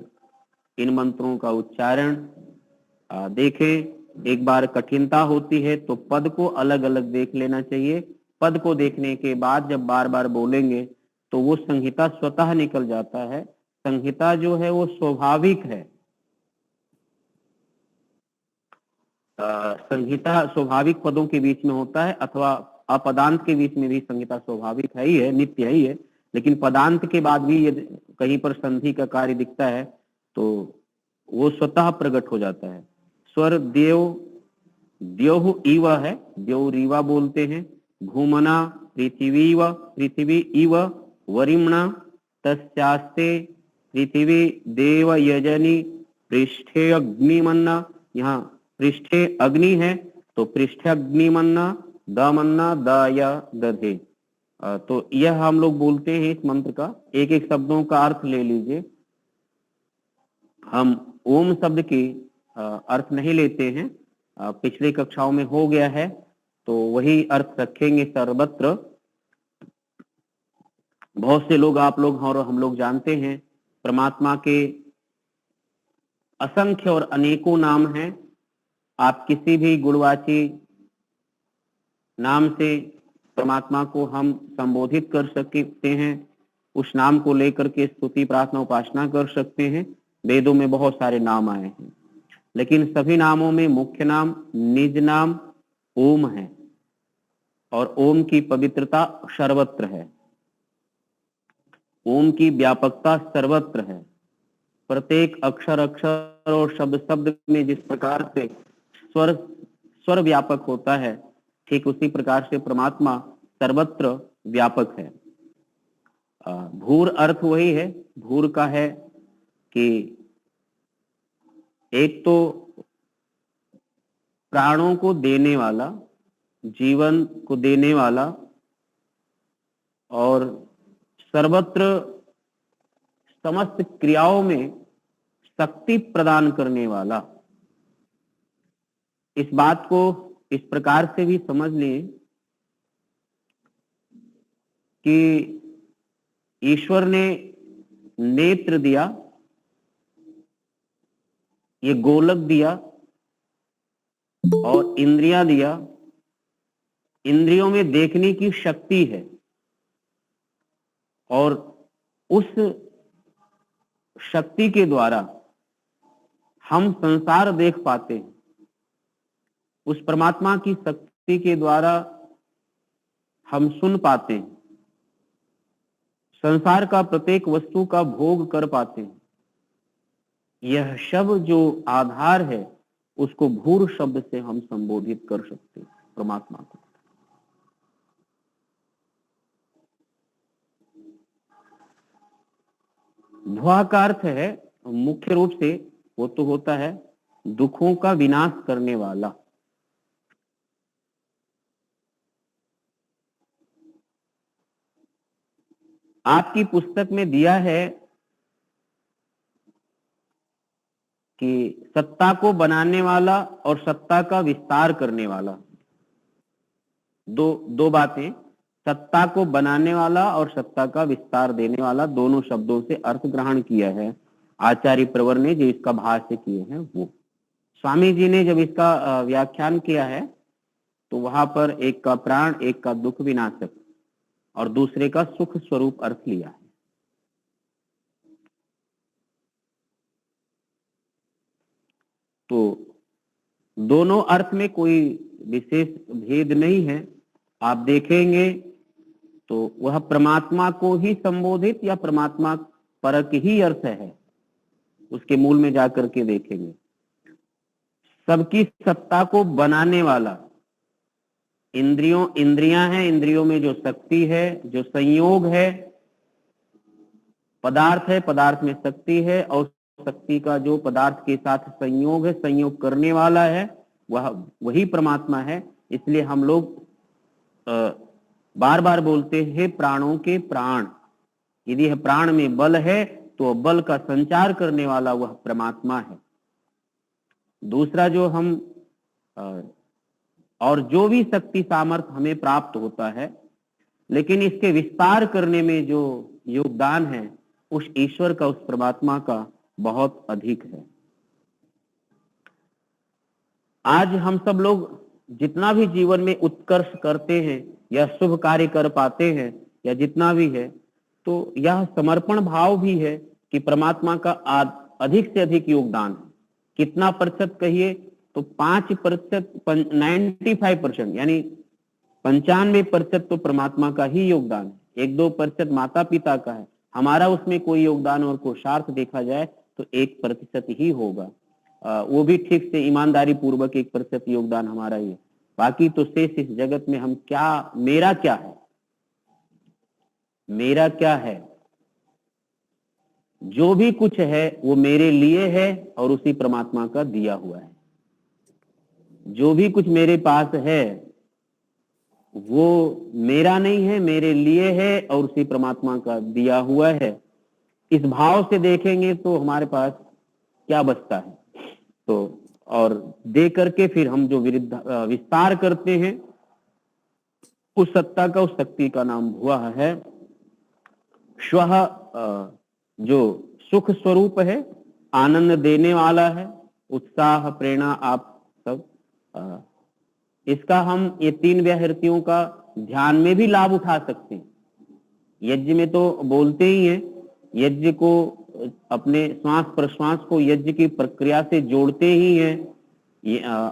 इन मंत्रों का उच्चारण देखें। एक बार कठिनता होती है तो पद को अलग अलग देख लेना चाहिए। पद को देखने के बाद जब बार बार बोलेंगे तो वो संहिता स्वतः निकल जाता है। संहिता जो है वो स्वाभाविक है, संहिता स्वाभाविक पदों के बीच में होता है, अथवा अपदांत के बीच में भी संहिता स्वाभाविक है ही है, नित्य है ही है। लेकिन पदांत के बाद भी यदि कहीं पर संधि का कार्य दिखता है तो वो स्वतः प्रकट हो जाता है। स्वर देव द्योह इव है, द्योह रीवा बोलते हैं। भूमना पृथ्वी इव वरिम्णा तस्यास्ते पृथ्वी देव यजनी पृष्ठे अग्निमन्ना। यहाँ पृष्ठे अग्नि है तो पृष्ठे अग्निमन्ना दमन्ना दया दधे। तो यह हम लोग बोलते हैं इस मंत्र का। एक एक शब्दों का अर्थ ले लीजिए। हम ओम शब्द की अर्थ नहीं लेते हैं, पिछली कक्षाओं में हो गया है तो वही अर्थ रखेंगे सर्वत्र। बहुत से लोग, आप लोग और हम लोग जानते हैं परमात्मा के असंख्य और अनेकों नाम हैं। आप किसी भी गुणवाची नाम से परमात्मा को हम संबोधित कर सकते हैं, उस नाम को लेकर के स्तुति प्रार्थना उपासना कर सकते हैं। वेदों में बहुत सारे नाम आए हैं, लेकिन सभी नामों में मुख्य नाम, निज नाम ओम है, और ओम की पवित्रता सर्वत्र है, ओम की व्यापकता सर्वत्र है। प्रत्येक अक्षर अक्षर और शब्द शब्द में जिस प्रकार से स्वर स्वर व्यापक होता है, ठीक उसी प्रकार से परमात्मा सर्वत्र व्यापक है। भूर अर्थ वही है, भूर का है कि एक तो प्राणों को देने वाला, जीवन को देने वाला, और सर्वत्र समस्त क्रियाओं में शक्ति प्रदान करने वाला। इस बात को इस प्रकार से भी समझ लें कि ईश्वर ने नेत्र दिया, ये गोलक दिया और इंद्रियां दिया। इंद्रियों में देखने की शक्ति है और उस शक्ति के द्वारा हम संसार देख पाते हैं। उस परमात्मा की शक्ति के द्वारा हम सुन पाते हैं, संसार का प्रत्येक वस्तु का भोग कर पाते हैं। यह शब्द जो आधार है, उसको भूर शब्द से हम संबोधित कर सकते हैं परमात्मा को। भुआ का अर्थ है मुख्य रूप से वो तो होता है दुखों का विनाश करने वाला। आपकी पुस्तक में दिया है कि सत्ता को बनाने वाला और सत्ता का विस्तार करने वाला, दो बातें, सत्ता को बनाने वाला और सत्ता का विस्तार देने वाला, दोनों शब्दों से अर्थ ग्रहण किया है आचार्य प्रवर ने, जो इसका भाष्य किए हैं वो। स्वामी जी ने जब इसका व्याख्यान किया है तो वहां पर एक का प्राण, एक का दुख विनाशक और दूसरे का सुख स्वरूप अर्थ लिया है। तो दोनों अर्थ में कोई विशेष भेद नहीं है। आप देखेंगे तो वह परमात्मा को ही संबोधित या परमात्मा परक ही अर्थ है, उसके मूल में जाकर के देखेंगे। सबकी सत्ता को बनाने वाला, इंद्रियां हैं, इंद्रियों में जो शक्ति है, जो संयोग है, पदार्थ है, पदार्थ में शक्ति है, और शक्ति का जो पदार्थ के साथ संयोग है, संयोग करने वाला है, वही परमात्मा है। इसलिए हम लोग बार बार बोलते हैं प्राणों के प्राण। यदि यह प्राण में बल है तो बल का संचार करने वाला वह परमात्मा है। दूसरा जो हम और जो भी शक्ति सामर्थ्य हमें प्राप्त होता है, लेकिन इसके विस्तार करने में जो योगदान है उस ईश्वर का, उस परमात्मा का बहुत अधिक है। आज हम सब लोग जितना भी जीवन में उत्कर्ष करते हैं या शुभ कार्य कर पाते हैं या जितना भी है, तो यह समर्पण भाव भी है कि परमात्मा का अधिक से अधिक योगदान है। कितना प्रतिशत कहिए तो 5%, 95% यानी 95% तो परमात्मा का ही योगदान है। 1-2% माता पिता का है, हमारा उसमें कोई योगदान और कोशार्थ देखा जाए तो 1% ही होगा। वो भी ठीक से ईमानदारी पूर्वक 1% योगदान हमारा ही है। बाकी तो शेष इस जगत में हम क्या, मेरा क्या है, मेरा क्या है, जो भी कुछ है वो मेरे लिए है और उसी परमात्मा का दिया हुआ है। जो भी कुछ मेरे पास है वो मेरा नहीं है, मेरे लिए है और उसी परमात्मा का दिया हुआ है। इस भाव से देखेंगे तो हमारे पास क्या बचता है। तो और दे करके फिर हम जो विस्तार करते हैं उस सत्ता का, उस शक्ति का नाम हुआ है स्वः, जो सुख स्वरूप है, आनंद देने वाला है, उत्साह प्रेरणा आप सब इसका हम ये 3 व्याहृतियों का ध्यान में भी लाभ उठा सकते हैं। यज्ञ में तो बोलते ही हैं, यज्ञ को अपने श्वास प्रश्वास को यज्ञ की प्रक्रिया से जोड़ते ही हैं।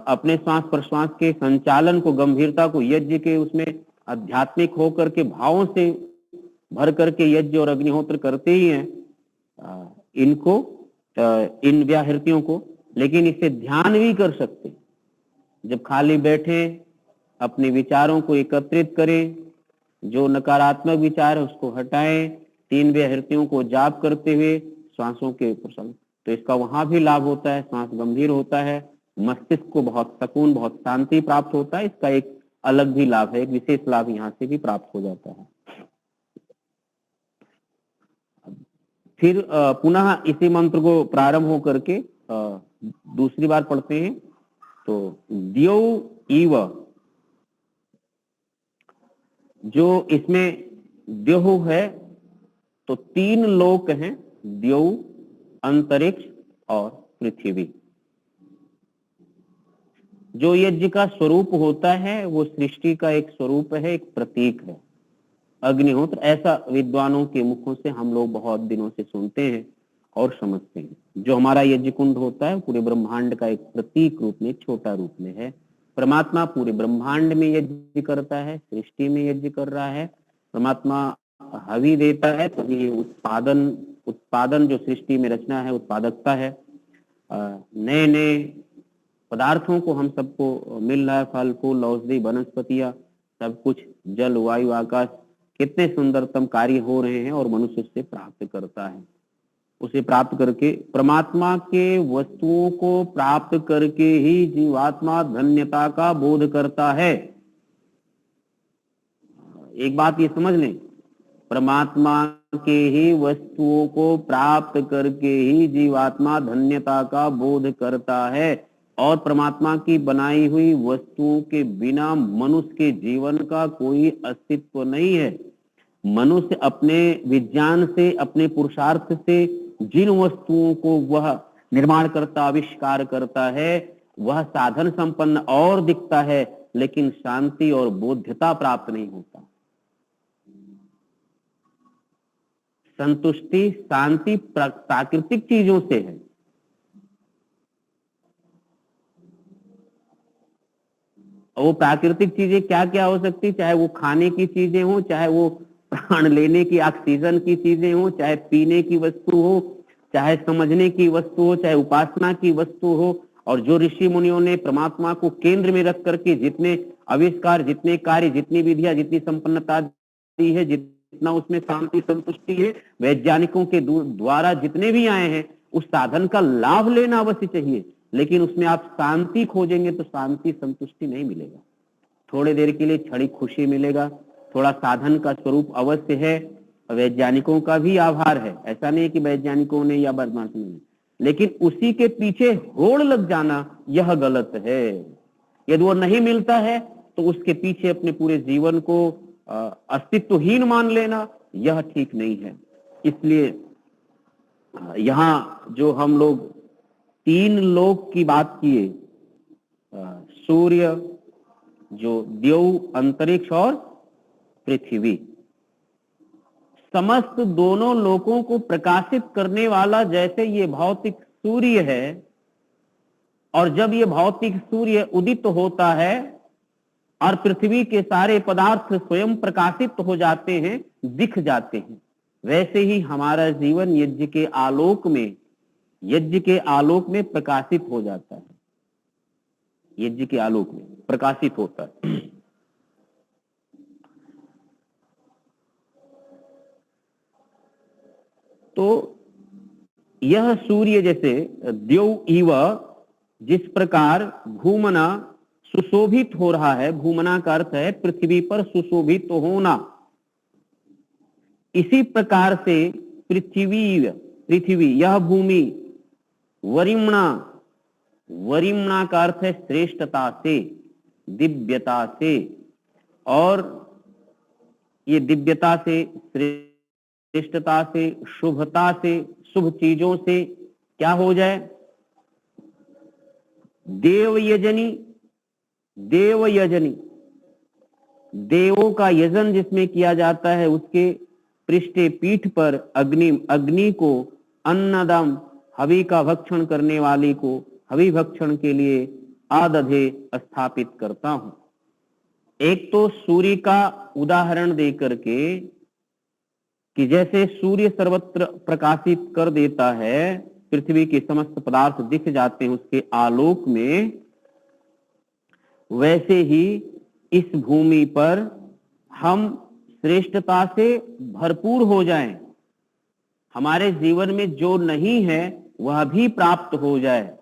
अपने श्वास प्रश्वास के संचालन को, गंभीरता को यज्ञ के उसमें आध्यात्मिक होकर के भावों से भर करके यज्ञ और अग्निहोत्र करते ही हैं इनको, इन व्याहृतियों को। लेकिन इसे ध्यान भी कर सकते, जब खाली बैठे अपने विचारों को एकत्रित करें, जो नकारात्मक विचार है उसको हटाएं, 3 व्याहृतियों को जाप करते हुए श्वासों के प्रसंग, तो इसका वहां भी लाभ होता है। श्वास गंभीर होता है, मस्तिष्क को बहुत सुकून, बहुत शांति प्राप्त होता है। इसका एक अलग भी लाभ है, एक विशेष लाभ यहाँ से भी प्राप्त हो जाता है। फिर पुनः इसी मंत्र को प्रारंभ हो करके दूसरी बार पढ़ते हैं। तो द्यौ इव, जो इसमें द्यौ है तो 3 लोक हैं, द्यौ, अंतरिक्ष और पृथ्वी। जो यज्ञ का स्वरूप होता है वो सृष्टि का एक स्वरूप है, एक प्रतीक है, अग्निहोत्र। ऐसा विद्वानों के मुखों से हम लोग बहुत दिनों से सुनते हैं और समझते हैं। जो हमारा यज्ञ कुंड होता है पूरे ब्रह्मांड का एक प्रतीक रूप में, छोटा रूप में है। परमात्मा पूरे ब्रह्मांड में यज्ञ करता है, सृष्टि में यज्ञ कर रहा है। परमात्मा हवि देता है, तो ये उत्पादन जो सृष्टि में रचना है, उत्पादकता है। नए नए पदार्थों को हम सबको मिल रहा है, फल फूल औषधि वनस्पतियां सब कुछ, जल वायु आकाश, कितने सुंदरतम कार्य हो रहे हैं और मनुष्य उससे प्राप्त करता है। उसे प्राप्त करके, परमात्मा के वस्तुओं को प्राप्त करके ही जीवात्मा धन्यता का बोध करता है। एक बात ये समझ लें, परमात्मा के ही वस्तुओं को प्राप्त करके ही जीवात्मा धन्यता का बोध करता है। और परमात्मा की बनाई हुई वस्तुओं के बिना मनुष्य के जीवन का कोई अस्तित्व नहीं है। मनुष्य अपने विज्ञान से, अपने पुरुषार्थ से जिन वस्तुओं को वह निर्माण करता, आविष्कार करता है, वह साधन संपन्न और दिखता है, लेकिन शांति और बोध्यता प्राप्त नहीं होता। संतुष्टि, शांति प्राकृतिक चीजों से है। वो प्राकृतिक चीजें क्या क्या हो सकती, चाहे वो खाने की चीजें हो, चाहे वो प्राण लेने की ऑक्सीजन की चीजें हो, चाहे पीने की वस्तु हो, चाहे समझने की वस्तु हो, चाहे उपासना की वस्तु हो। और जो ऋषि मुनियों ने परमात्मा को केंद्र में रख करके जितने आविष्कार, जितने कार्य, जितनी विधियां, जितनी संपन्नता दी है, जितना उसमें शांति संतुष्टि है, वैज्ञानिकों के द्वारा जितने भी आए हैं, उस साधन का लाभ लेना अवश्य चाहिए। लेकिन उसमें आप शांति खोजेंगे तो शांति संतुष्टि नहीं मिलेगा। थोड़ी देर के लिए क्षणिक खुशी मिलेगा, थोड़ा साधन का स्वरूप अवश्य है। वैज्ञानिकों का भी आभार है, ऐसा नहीं है कि वैज्ञानिकों ने या बदमाश ने, लेकिन उसी के पीछे होड़ लग जाना यह गलत है। यदि वो नहीं मिलता है तो उसके पीछे अपने पूरे जीवन को अस्तित्वहीन मान लेना यह ठीक नहीं है। इसलिए यहाँ जो हम लोग 3 लोक की बात किए, सूर्य, जो द्यौ, अंतरिक्ष और पृथ्वी, समस्त दोनों लोकों को प्रकाशित करने वाला जैसे ये भौतिक सूर्य है, और जब ये भौतिक सूर्य उदित होता है और पृथ्वी के सारे पदार्थ स्वयं प्रकाशित हो जाते हैं, दिख जाते हैं, वैसे ही हमारा जीवन यज्ञ के आलोक में प्रकाशित हो जाता है। यज्ञ के आलोक में प्रकाशित होता है। तो यह सूर्य जैसे द्यौ इव, जिस प्रकार घूमना सुशोभित हो रहा है, घूमना का अर्थ है पृथ्वी पर सुशोभित होना, इसी प्रकार से पृथ्वी यह भूमि वरिम्णा का अर्थ है श्रेष्ठता से, दिव्यता से, और ये दिव्यता से, श्रेष्ठता से, शुभता से, शुभ चीजों से क्या हो जाए, देव यजनी, देव यजनी, देवों का यजन जिसमें किया जाता है उसके पृष्ठे पीठ पर अग्नि को अन्नदम हवि का भक्षण करने वाली को हवि भक्षण के लिए आदधे स्थापित करता हूं। एक तो सूर्य का उदाहरण देकर के कि जैसे सूर्य सर्वत्र प्रकाशित कर देता है, पृथ्वी के समस्त पदार्थ दिख जाते हैं उसके आलोक में, वैसे ही इस भूमि पर हम श्रेष्ठता से भरपूर हो जाएं, हमारे जीवन में जो नहीं है वह भी प्राप्त हो जाए।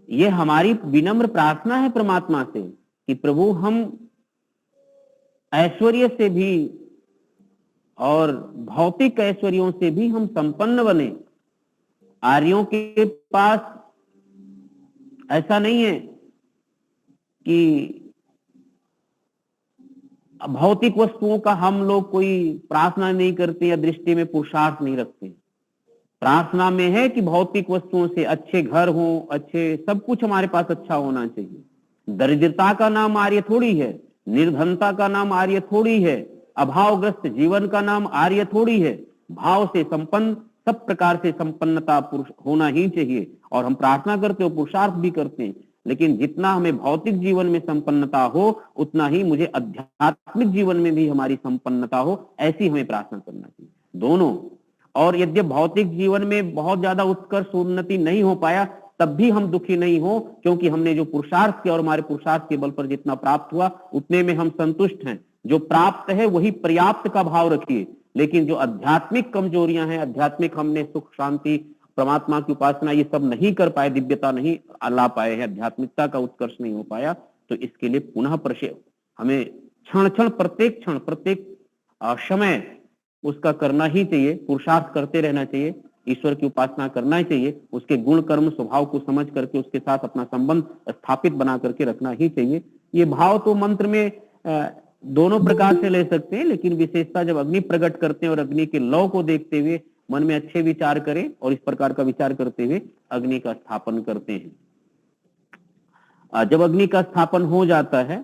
ये हमारी विनम्र प्रार्थना है परमात्मा से कि प्रभु हम ऐश्वर्य से भी और भौतिक ऐश्वर्यों से भी हम संपन्न बने। आर्यों के पास ऐसा नहीं है कि भौतिक वस्तुओं का हम लोग कोई प्रार्थना नहीं करते या दृष्टि में पुरुषार्थ नहीं रखते। प्रार्थना में है कि भौतिक वस्तुओं से अच्छे घर हो, अच्छे सब कुछ हमारे पास अच्छा होना चाहिए। दरिद्रता का नाम आर्य थोड़ी है, निर्धनता का नाम आर्य थोड़ी है, अभावग्रस्त जीवन का नाम आर्य थोड़ी है। भाव से संपन्न, सब प्रकार से संपन्नता पुरुष होना ही चाहिए। और हम प्रार्थना करते हो, पुरुषार्थ भी करते हैं, लेकिन जितना हमें भौतिक जीवन में संपन्नता हो उतना ही मुझे आध्यात्मिक जीवन में भी हमारी संपन्नता हो, ऐसी हमें प्रार्थना करना चाहिए, दोनों। और यद्यपि भौतिक जीवन में बहुत ज्यादा उत्कर्ष उन्नति नहीं हो पाया तब भी हम दुखी नहीं हो, क्योंकि हमने जो पुरुषार्थ किया और हमारे पुरुषार्थ के बल पर जितना प्राप्त हुआ उतने में हम संतुष्ट हैं। जो प्राप्त है वही पर्याप्त का भाव रखिए, लेकिन जो आध्यात्मिक कमजोरियां हैं, आध्यात्मिक हमने सुख शांति परमात्मा की उपासना ये सब नहीं कर पाए, दिव्यता नहीं ला पाए हैं, आध्यात्मिकता का उत्कर्ष नहीं हो पाया, तो इसके लिए पुनः हमें क्षण क्षण प्रत्येक समय उसका करना ही चाहिए, पुरुषार्थ करते रहना चाहिए, ईश्वर की उपासना करना ही चाहिए, उसके गुण कर्म स्वभाव को समझ करके उसके साथ अपना संबंध स्थापित बना करके रखना ही चाहिए। ये भाव तो मंत्र में दोनों प्रकार से ले सकते हैं, लेकिन विशेषता जब अग्नि प्रकट करते हैं और अग्नि के लौ को देखते हुए मन में अच्छे विचार करें और इस प्रकार का विचार करते हुए अग्नि का स्थापन करते हैं। जब अग्नि का स्थापन हो जाता है,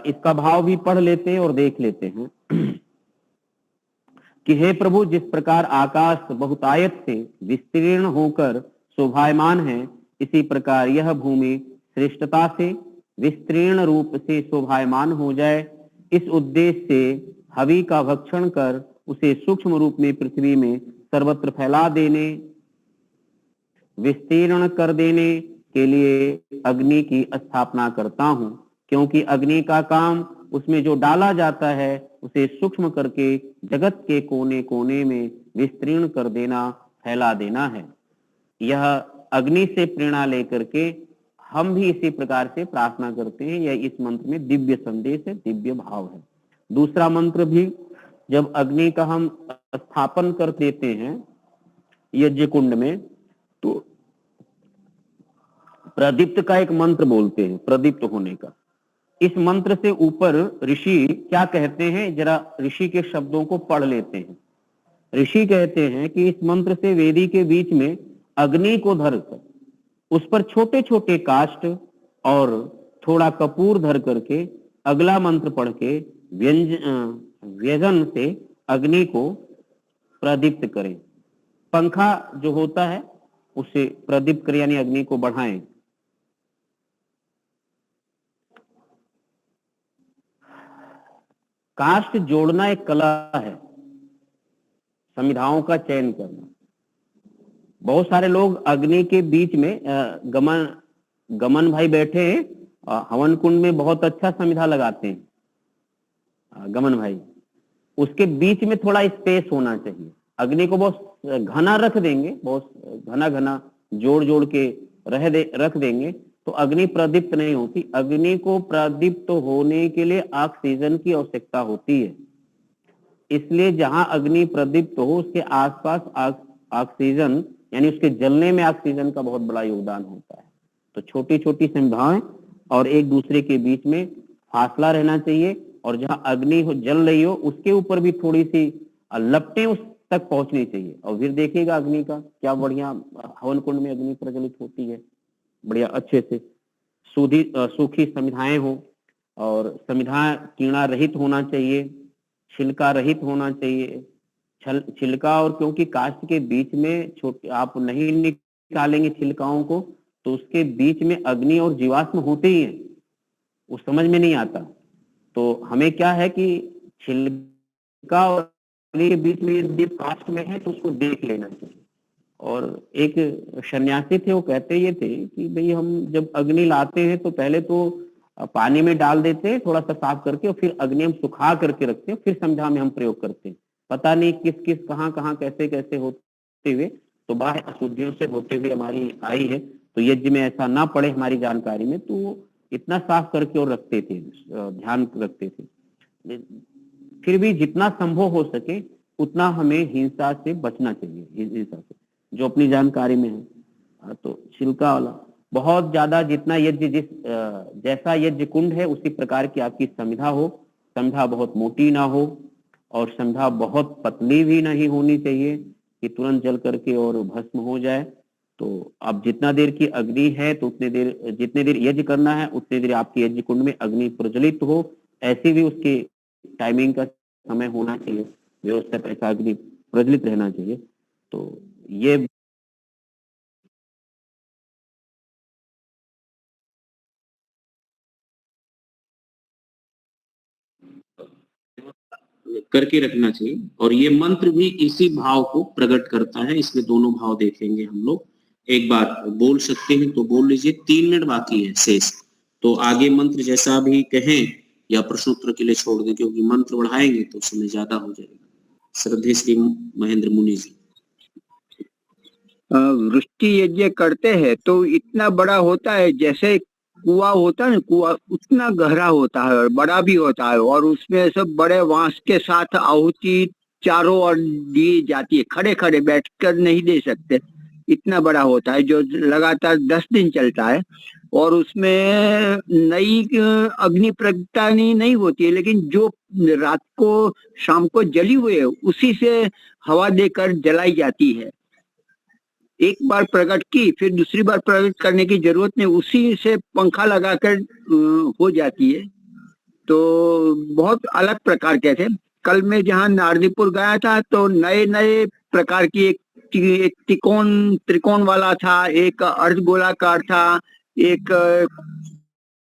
इसका भाव भी पढ़ लेते हैं और देख लेते हैं कि हे प्रभु, जिस प्रकार आकाश बहुतायत से विस्तीर्ण होकर शोभायमान है, इसी प्रकार यह भूमि श्रेष्ठता से विस्तीर्ण रूप से शोभायमान हो जाए। इस उद्देश्य से हवि का भक्षण कर उसे सूक्ष्म रूप में पृथ्वी में सर्वत्र फैला देने, विस्तीर्ण कर देने के लिए अग्नि की स्थापना करता हूं, क्योंकि अग्नि का काम उसमें जो डाला जाता है उसे सूक्ष्म करके जगत के कोने कोने में विस्तीर्ण कर देना, फैला देना है। यह अग्नि से प्रेरणा लेकर के हम भी इसी प्रकार से प्रार्थना करते हैं। यह इस मंत्र में दिव्य संदेश है, दिव्य भाव है। दूसरा मंत्र भी जब अग्नि का हम स्थापन कर देते हैं यज्ञ कुंड में, तो प्रदीप्त का एक मंत्र बोलते हैं, प्रदीप्त होने का। इस मंत्र से ऊपर ऋषि क्या कहते हैं, जरा ऋषि के शब्दों को पढ़ लेते हैं। ऋषि कहते हैं कि इस मंत्र से वेदी के बीच में अग्नि को धरकर उस पर छोटे छोटे काष्ठ और थोड़ा कपूर धर करके अगला मंत्र पढ़ के व्यंजन से अग्नि को प्रदीप्त करें। पंखा जो होता है उसे प्रदीप्त करें, यानी अग्नि को बढ़ाएं। काष्ठ जोड़ना एक कला है, समिधाओं का चयन करना। बहुत सारे लोग अग्नि के बीच में गमन भाई बैठे हैं हवन कुंड में, बहुत अच्छा समिधा लगाते हैं गमन भाई। उसके बीच में थोड़ा स्पेस होना चाहिए। अग्नि को बहुत घना रख देंगे, बहुत घना जोड़ जोड़ के रख देंगे तो अग्नि प्रदीप्त नहीं होती। अग्नि को प्रदीप्त होने के लिए ऑक्सीजन की आवश्यकता होती है, इसलिए जहां अग्नि प्रदीप्त हो उसके आसपास ऑक्सीजन यानी उसके जलने में ऑक्सीजन का बहुत बड़ा योगदान होता है। तो छोटी छोटी समिधाएं और एक दूसरे के बीच में फासला रहना चाहिए, और जहां अग्नि जल रही हो उसके ऊपर भी थोड़ी सी लपटें उस तक पहुंचनी चाहिए। और फिर देखिएगा अग्नि का क्या बढ़िया हवन कुंड में अग्नि प्रज्वलित होती है, बढ़िया अच्छे से। सूखी समिधाएं हो, और समिधा कीड़ा रहित होना चाहिए, छिलका रहित होना चाहिए। छिलका और क्योंकि काष्ठ के बीच में छोटे आप नहीं निकालेंगे छिलकाओं को, तो उसके बीच में अग्नि और जीवाश्म होते ही हैं, वो समझ में नहीं आता। तो हमें क्या है कि छिलका और अग्नि के बीच में यदि काष्ठ में है तो उसको देख लेना चाहिए। और एक सन्यासी थे, वो कहते ये थे कि भाई हम जब अग्नि लाते हैं तो पहले तो पानी में डाल देते हैं थोड़ा सा साफ करके, और फिर अग्नि हम सुखा करके रखते हैं, फिर संध्या में हम प्रयोग करते हैं। पता नहीं किस किस कहाँ कहाँ कैसे कैसे होते हुए तो बाह्य अशुद्धियों से होते हुए हमारी आई है। तो यज्ञ में ऐसा ना पड़े हमारी जानकारी में, तो इतना साफ करके और रखते थे, ध्यान रखते थे। फिर भी जितना संभव हो सके उतना हमें हिंसा से बचना चाहिए, हिंसा से जो अपनी जानकारी में है। तो छिलका वाला बहुत ज्यादा जितना यज्ञ जैसा यज्ञ कुंड है उसी प्रकार की आपकी समिधा हो। समिधा बहुत मोटी ना हो और समिधा बहुत पतली भी नहीं होनी चाहिए कि तुरंत जल करके और भस्म हो जाए। तो अब जितना देर की अग्नि है तो जितने देर यज्ञ करना है उतने देर आपकी यज्ञ कुंड में अग्नि प्रज्वलित हो, ऐसी भी उसकी टाइमिंग का समय होना चाहिए, व्यवस्था ऐसा अग्नि प्रज्वलित रहना चाहिए। तो ये करके रखना चाहिए। और ये मंत्र भी इसी भाव को प्रकट करता है। इसमें दोनों भाव देखेंगे हम लोग। एक बार बोल सकते हैं तो बोल लीजिए, 3 मिनट बाकी है शेष। तो आगे मंत्र जैसा भी कहें या प्रश्नोत्तर के लिए छोड़ दें, क्योंकि मंत्र बढ़ाएंगे तो समय ज्यादा हो जाएगा। श्रद्धेय श्री महेंद्र मुनि जी। वृष्टि यज्ञ करते हैं तो इतना बड़ा होता है, जैसे कुआं होता है, कुआं उतना गहरा होता है और बड़ा भी होता है, और उसमें सब बड़े बांस के साथ आहुति चारों ओर दी जाती है। खड़े खड़े बैठकर नहीं दे सकते, इतना बड़ा होता है, जो लगातार 10 दिन चलता है। और उसमें नई अग्नि प्रगटानी नहीं होती है, लेकिन जो रात को शाम को जली हुई है उसी से हवा देकर जलाई जाती है। एक बार प्रकट की फिर दूसरी बार प्रकट करने की जरूरत नहीं, उसी से पंखा लगाकर हो जाती है। तो बहुत अलग प्रकार के थे। कल मैं जहाँ नारदीपुर गया था तो नए नए प्रकार की एक त्रिकोण वाला था, एक अर्धगोलाकार था, एक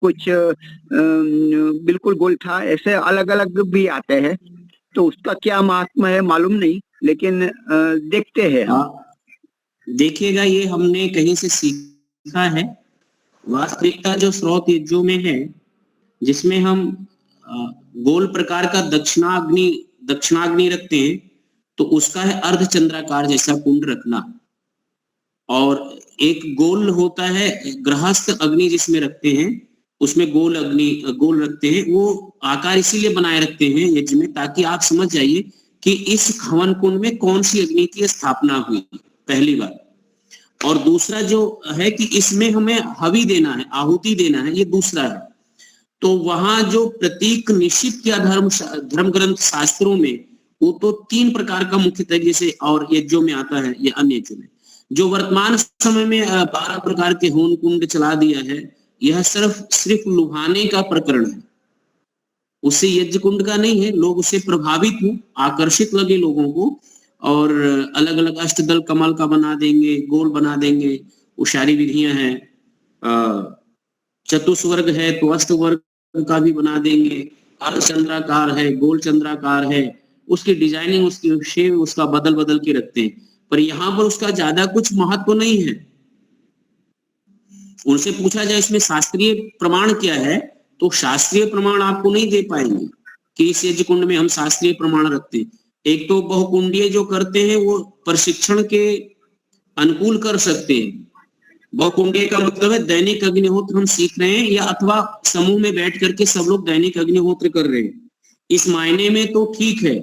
कुछ बिल्कुल गोल था, ऐसे अलग अलग भी आते हैं। तो उसका क्या महात्मा है मालूम नहीं, लेकिन देखते हैं। देखिएगा, ये हमने कहीं से सीखा है। वास्तविकता जो स्रोत यज्ञों में है, जिसमें हम गोल प्रकार का दक्षिणाग्नि रखते हैं, तो उसका है अर्धचंद्राकार जैसा कुंड रखना। और एक गोल होता है गृहस्थ अग्नि जिसमें रखते हैं, उसमें गोल रखते हैं। वो आकार इसीलिए बनाए रखते हैं यज्ञ में, ताकि आप समझ जाइए कि इस हवन कुंड में कौन सी अग्नि की स्थापना हुई पहली बार। और दूसरा जो है कि इसमें हमें हवि देना है, आहुति देना है, ये दूसरा है। तो वहां जो प्रतीक निश्चित किया धर्म ग्रंथ शास्त्रों में, वो तो 3 प्रकार का मुख्यतः जैसे और यज्ञों में आता है, ये अन्य यज्ञों में। जो वर्तमान समय में 12 प्रकार के होम कुंड चला दिया है, यह सिर्फ लुभाने का प्रकरण है, उससे यज्ञ कुंड का नहीं है। लोग उससे प्रभावित हो, आकर्षित लगे लोगों को, और अलग अलग अष्टदल कमल का बना देंगे, गोल बना देंगे, उशारी विधियां हैं। चतुस्वर्ग है तो अष्टवर्ग का भी बना देंगे, अर्धचंद्राकार है, गोल चंद्राकार है, उसकी डिजाइनिंग, उसकी शेप उसका बदल के रखते हैं। पर यहाँ पर उसका ज्यादा कुछ महत्व नहीं है। उनसे पूछा जाए इसमें शास्त्रीय प्रमाण क्या है, तो शास्त्रीय प्रमाण आपको नहीं दे पाएंगे कि इस यज्ञ कुंड में हम शास्त्रीय प्रमाण रखते हैं। एक तो बहुकुंडीय जो करते हैं वो प्रशिक्षण के अनुकूल कर सकते हैं। बहुकुंडीय का मतलब है दैनिक अग्निहोत्र हम सीख रहे हैं, या अथवा समूह में बैठ करके सब लोग दैनिक अग्निहोत्र कर रहे हैं, इस मायने में तो ठीक है।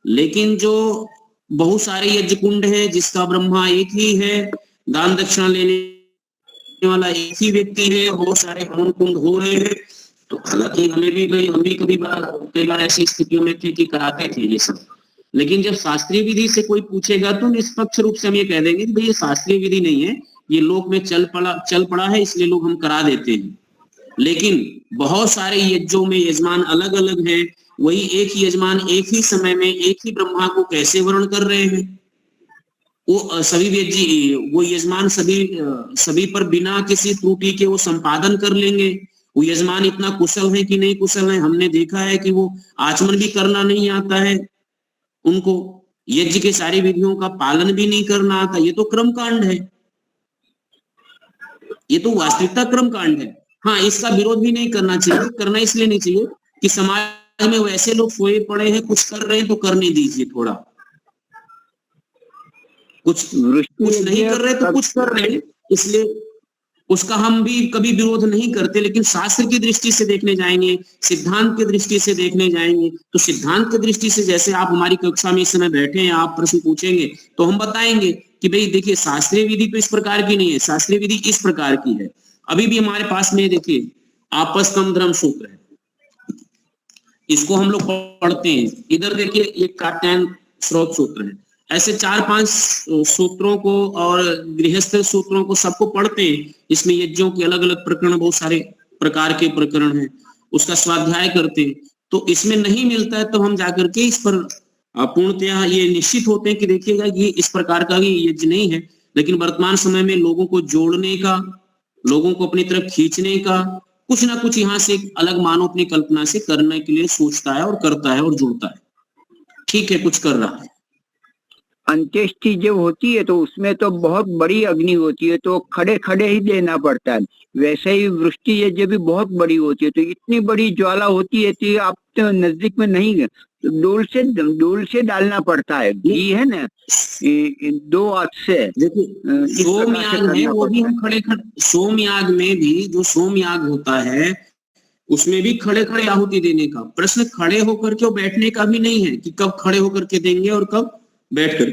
लेकिन जो बहुत सारे यज्ञ कुंड है जिसका ब्रह्मा एक ही है, दान दक्षिणा लेने वाला एक ही व्यक्ति है, बहुत सारे होम कुंड हो रहे हैं, तो हालांकि हम भी कई बार ऐसी स्थितियों में थे कि कराते थे ये सब। लेकिन जब शास्त्रीय विधि से कोई पूछेगा तो निष्पक्ष रूप से हम ये कह देंगे कि भाई ये शास्त्रीय विधि नहीं है, ये लोक में चल पड़ा है, इसलिए लोग हम करा देते हैं। लेकिन बहुत सारे यज्ञों में यजमान अलग अलग हैं। वही एक ही यजमान एक ही समय में एक ही ब्रह्मा को कैसे वर्ण कर रहे हैं? वो सभी वो यजमान सभी पर बिना किसी त्रुटि के वो संपादन कर लेंगे। वो यजमान इतना कुशल है कि नहीं कुशल है? हमने देखा है कि वो आचमन भी करना नहीं आता है, उनको यज्ञ के सारी विधियों का पालन भी नहीं करना आता। ये तो कर्म कांड है, ये तो वास्तविकता कर्म कांड है। हाँ, इसका विरोध भी नहीं करना चाहिए। करना इसलिए नहीं चाहिए कि समाज में वैसे लोग सोए पड़े हैं, कुछ कर रहे हैं तो करने दीजिए थोड़ा, कुछ नहीं कर रहे तो कुछ कर रहे हैं, इसलिए उसका हम भी कभी विरोध नहीं करते। लेकिन शास्त्र की दृष्टि से देखने जाएंगे, सिद्धांत की दृष्टि से देखने जाएंगे, तो सिद्धांत की दृष्टि से जैसे आप हमारी कक्षा में इस समय बैठे हैं, आप प्रश्न पूछेंगे तो हम बताएंगे कि भाई देखिए शास्त्रीय विधि तो इस प्रकार की नहीं है, शास्त्रीय विधि इस प्रकार की है। अभी भी हमारे पास में देखिए आपस्तम धर्म सूत्र है, इसको हम लोग पढ़ते हैं। इधर देखिए ये कात्यायन स्रोत सूत्र है। ऐसे 4-5 सूत्रों को और गृहस्थ सूत्रों को सबको पढ़ते हैं। इसमें यज्ञों के अलग अलग प्रकरण, बहुत सारे प्रकार के प्रकरण हैं, उसका स्वाध्याय करते हैं। तो इसमें नहीं मिलता है तो हम जाकर के इस पर पूर्णतया ये निश्चित होते हैं कि देखिएगा ये इस प्रकार का यज्ञ नहीं है। लेकिन वर्तमान समय में लोगों को जोड़ने का, लोगों को अपनी तरफ खींचने का कुछ ना कुछ यहाँ से अलग मानो अपनी कल्पना से करने के लिए सोचता है और करता है और जुड़ता है। ठीक है, कुछ कर रहा है। अंत्येष्टि जब होती है तो उसमें तो बहुत बड़ी अग्नि होती है, तो खड़े खड़े ही देना पड़ता है। वैसे ही वृष्टि यज्ञ भी बहुत बड़ी होती है, तो इतनी बड़ी ज्वाला होती है कि आप तो नजदीक में नहीं गए, तो डोल से डालना पड़ता है। घी है ना, 2 हाथ से। देखिए सोमयाग में वो भी हम खड़े सोमयाग में भी जो सोमयाग होता है उसमें भी खड़े खड़े आहुति देने का प्रश्न खड़े होकर के बैठने का भी नहीं है कि कब खड़े होकर के देंगे और कब बैठ कर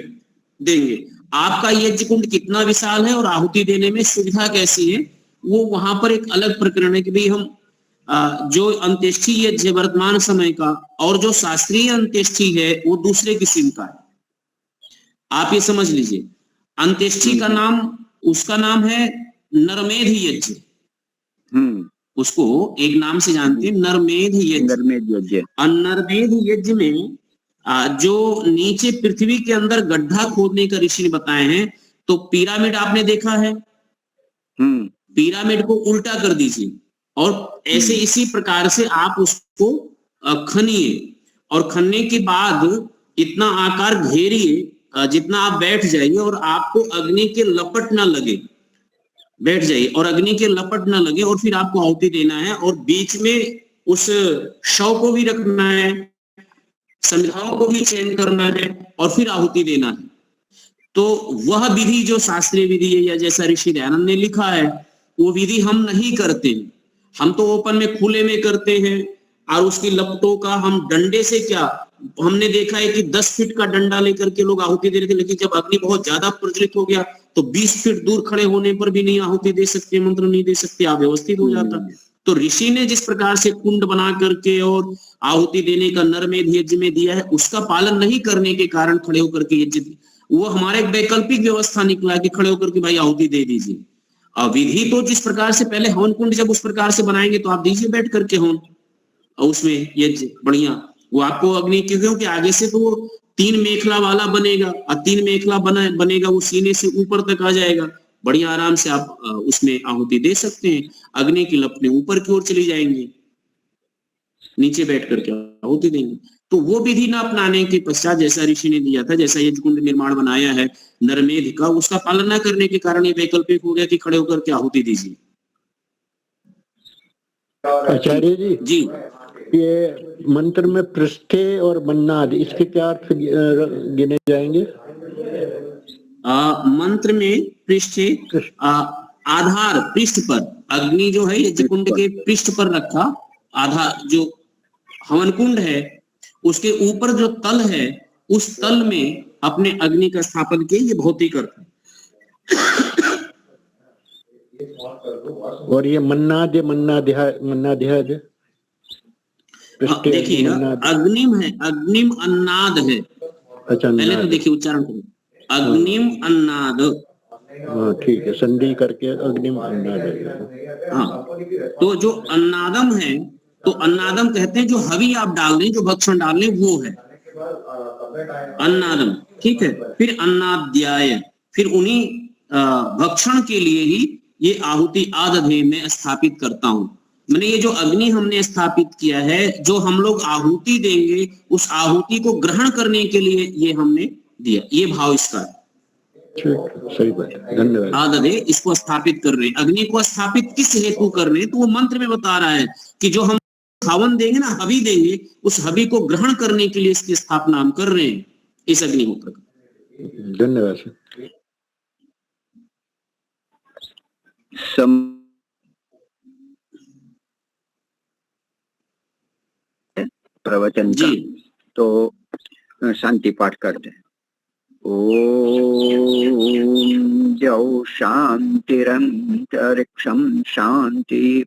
देंगे। आपका यज्ञ कुंड कितना विशाल है और आहुति देने में सुविधा कैसी है, वो वहां पर एक अलग प्रकरण है कि भाई हम जो अंत्येष्टि यज्ञ वर्तमान समय का और जो शास्त्रीय अंत्येष्टि है वो दूसरे किस्म का है। आप ये समझ लीजिए, अंत्येष्टि का नाम, उसका नाम है नरमेध यज्ञ। उसको एक नाम से जानते हैं, नरमेध यज्ञ। और नरमेध यज्ञ में जो नीचे पृथ्वी के अंदर गड्ढा खोदने का ऋषि ने बताए हैं। तो पिरामिड आपने देखा है, पिरामिड को उल्टा कर दीजिए और ऐसे इसी प्रकार से आप उसको खनिए और खनने के बाद इतना आकार घेरिए जितना आप बैठ जाइए और आपको अग्नि के लपट ना लगे, बैठ जाइए और अग्नि के लपट ना लगे, और फिर आपको आहुति देना है और बीच में उस शव को भी रखना है, संविधाओं को भी चेंज करना है और फिर आहुति देना है। तो वह विधि जो शास्त्रीय विधि है या जैसा ऋषि दयानंद ने लिखा है वो विधि हम नहीं करते। हम तो ओपन में खुले में करते हैं और उसकी लपटों का हम डंडे से क्या, हमने देखा है कि 10 फीट का डंडा लेकर के लोग आहुति दे रहे थे, लेकिन जब अग्नि बहुत ज्यादा प्रज्वलित हो गया तो 20 फीट दूर खड़े होने पर भी नहीं आहुति दे सकते, मंत्र नहीं दे सकते, अव्यवस्थित हो जाता। तो ऋषि ने जिस प्रकार से कुंड बना करके और आहुति देने का नरमेध यज्ञ में दिया है उसका पालन नहीं करने के कारण खड़े होकर के यज्ञ, वो हमारा एक वैकल्पिक व्यवस्था निकला कि खड़े होकर के भाई आहुति दे दीजिए। विधि तो जिस प्रकार से पहले हवन कुंड जब उस प्रकार से बनाएंगे तो आप दीजिए बैठ करके हवन, और उसमें यज्ञ बढ़िया वो आपको अग्नि, क्योंकि आगे से तो वो 3 मेखला वाला बनेगा और 3 मेखला बनेगा, वो सीने से ऊपर तक आ जाएगा, बढ़िया आराम से आप उसमें आहुति दे सकते हैं। अग्नि की लपटें ऊपर की ओर चली जाएंगी, नीचे बैठ करके आहुति देंगे। तो वो विधि न अपनाने के पश्चात जैसा ऋषि ने दिया था, जैसा यज्ञ कुंड निर्माण बनाया है नरमेध का, उसका पालन न करने के कारण ये वैकल्पिक हो गया कि खड़े होकर के आहुति दीजिए। आचार्य जी, जी ये मंत्र में पृष्ठे और मन्नाद, इसके क्या अर्थ गिने जाएंगे? मंत्र में पृष्ठे आधार, पृष्ठ पर अग्नि जो है यज्ञ कुंड के पृष्ठ पर रखा, आधार जो हवन कुंड है उसके ऊपर जो तल है उस तल में अपने अग्नि का स्थापन किए, ये भौतिक अर्थ है। और ये मन्नाध्याय देखिएगा, अग्निम है, अग्निम अन्नाद है। अच्छा, पहले तो देखिए उच्चारण करो, अग्निम अन्नाद, हाँ ठीक है, संधि करके अग्निम अन्नाद। हाँ, तो जो अन्नादम है, तो अन्नादम कहते हैं जो हवि आप डाल दें, जो भक्षण डाल दें, वो है अन्नादम। ठीक है, फिर अन्नाद्याय, फिर उन्हीं भक्षण के लिए ही ये आहुति आदधे में स्थापित करता हूं। मैंने ये जो अग्नि हमने स्थापित किया है, जो हम लोग आहुति देंगे, उस आहुति को ग्रहण करने के लिए ये हमने दिया, ये भाव इसका है। ठीक, सही बात है, धन्यवाद। आदधे, इसको स्थापित कर रहे हैं। अग्नि को स्थापित किस हेतु कर रहे हैं, तो वो मंत्र में बता रहा है कि जो हम हवन देंगे ना, हवि देंगे, उस हवि को ग्रहण करने के लिए इसकी स्थापना हम कर रहे हैं, इस अग्निहोत्र का। धन्यवाद सर। प्रवचन का तो शांति पाठ करते हैं। ओम जौ शांतिरंतरिक्षं शांति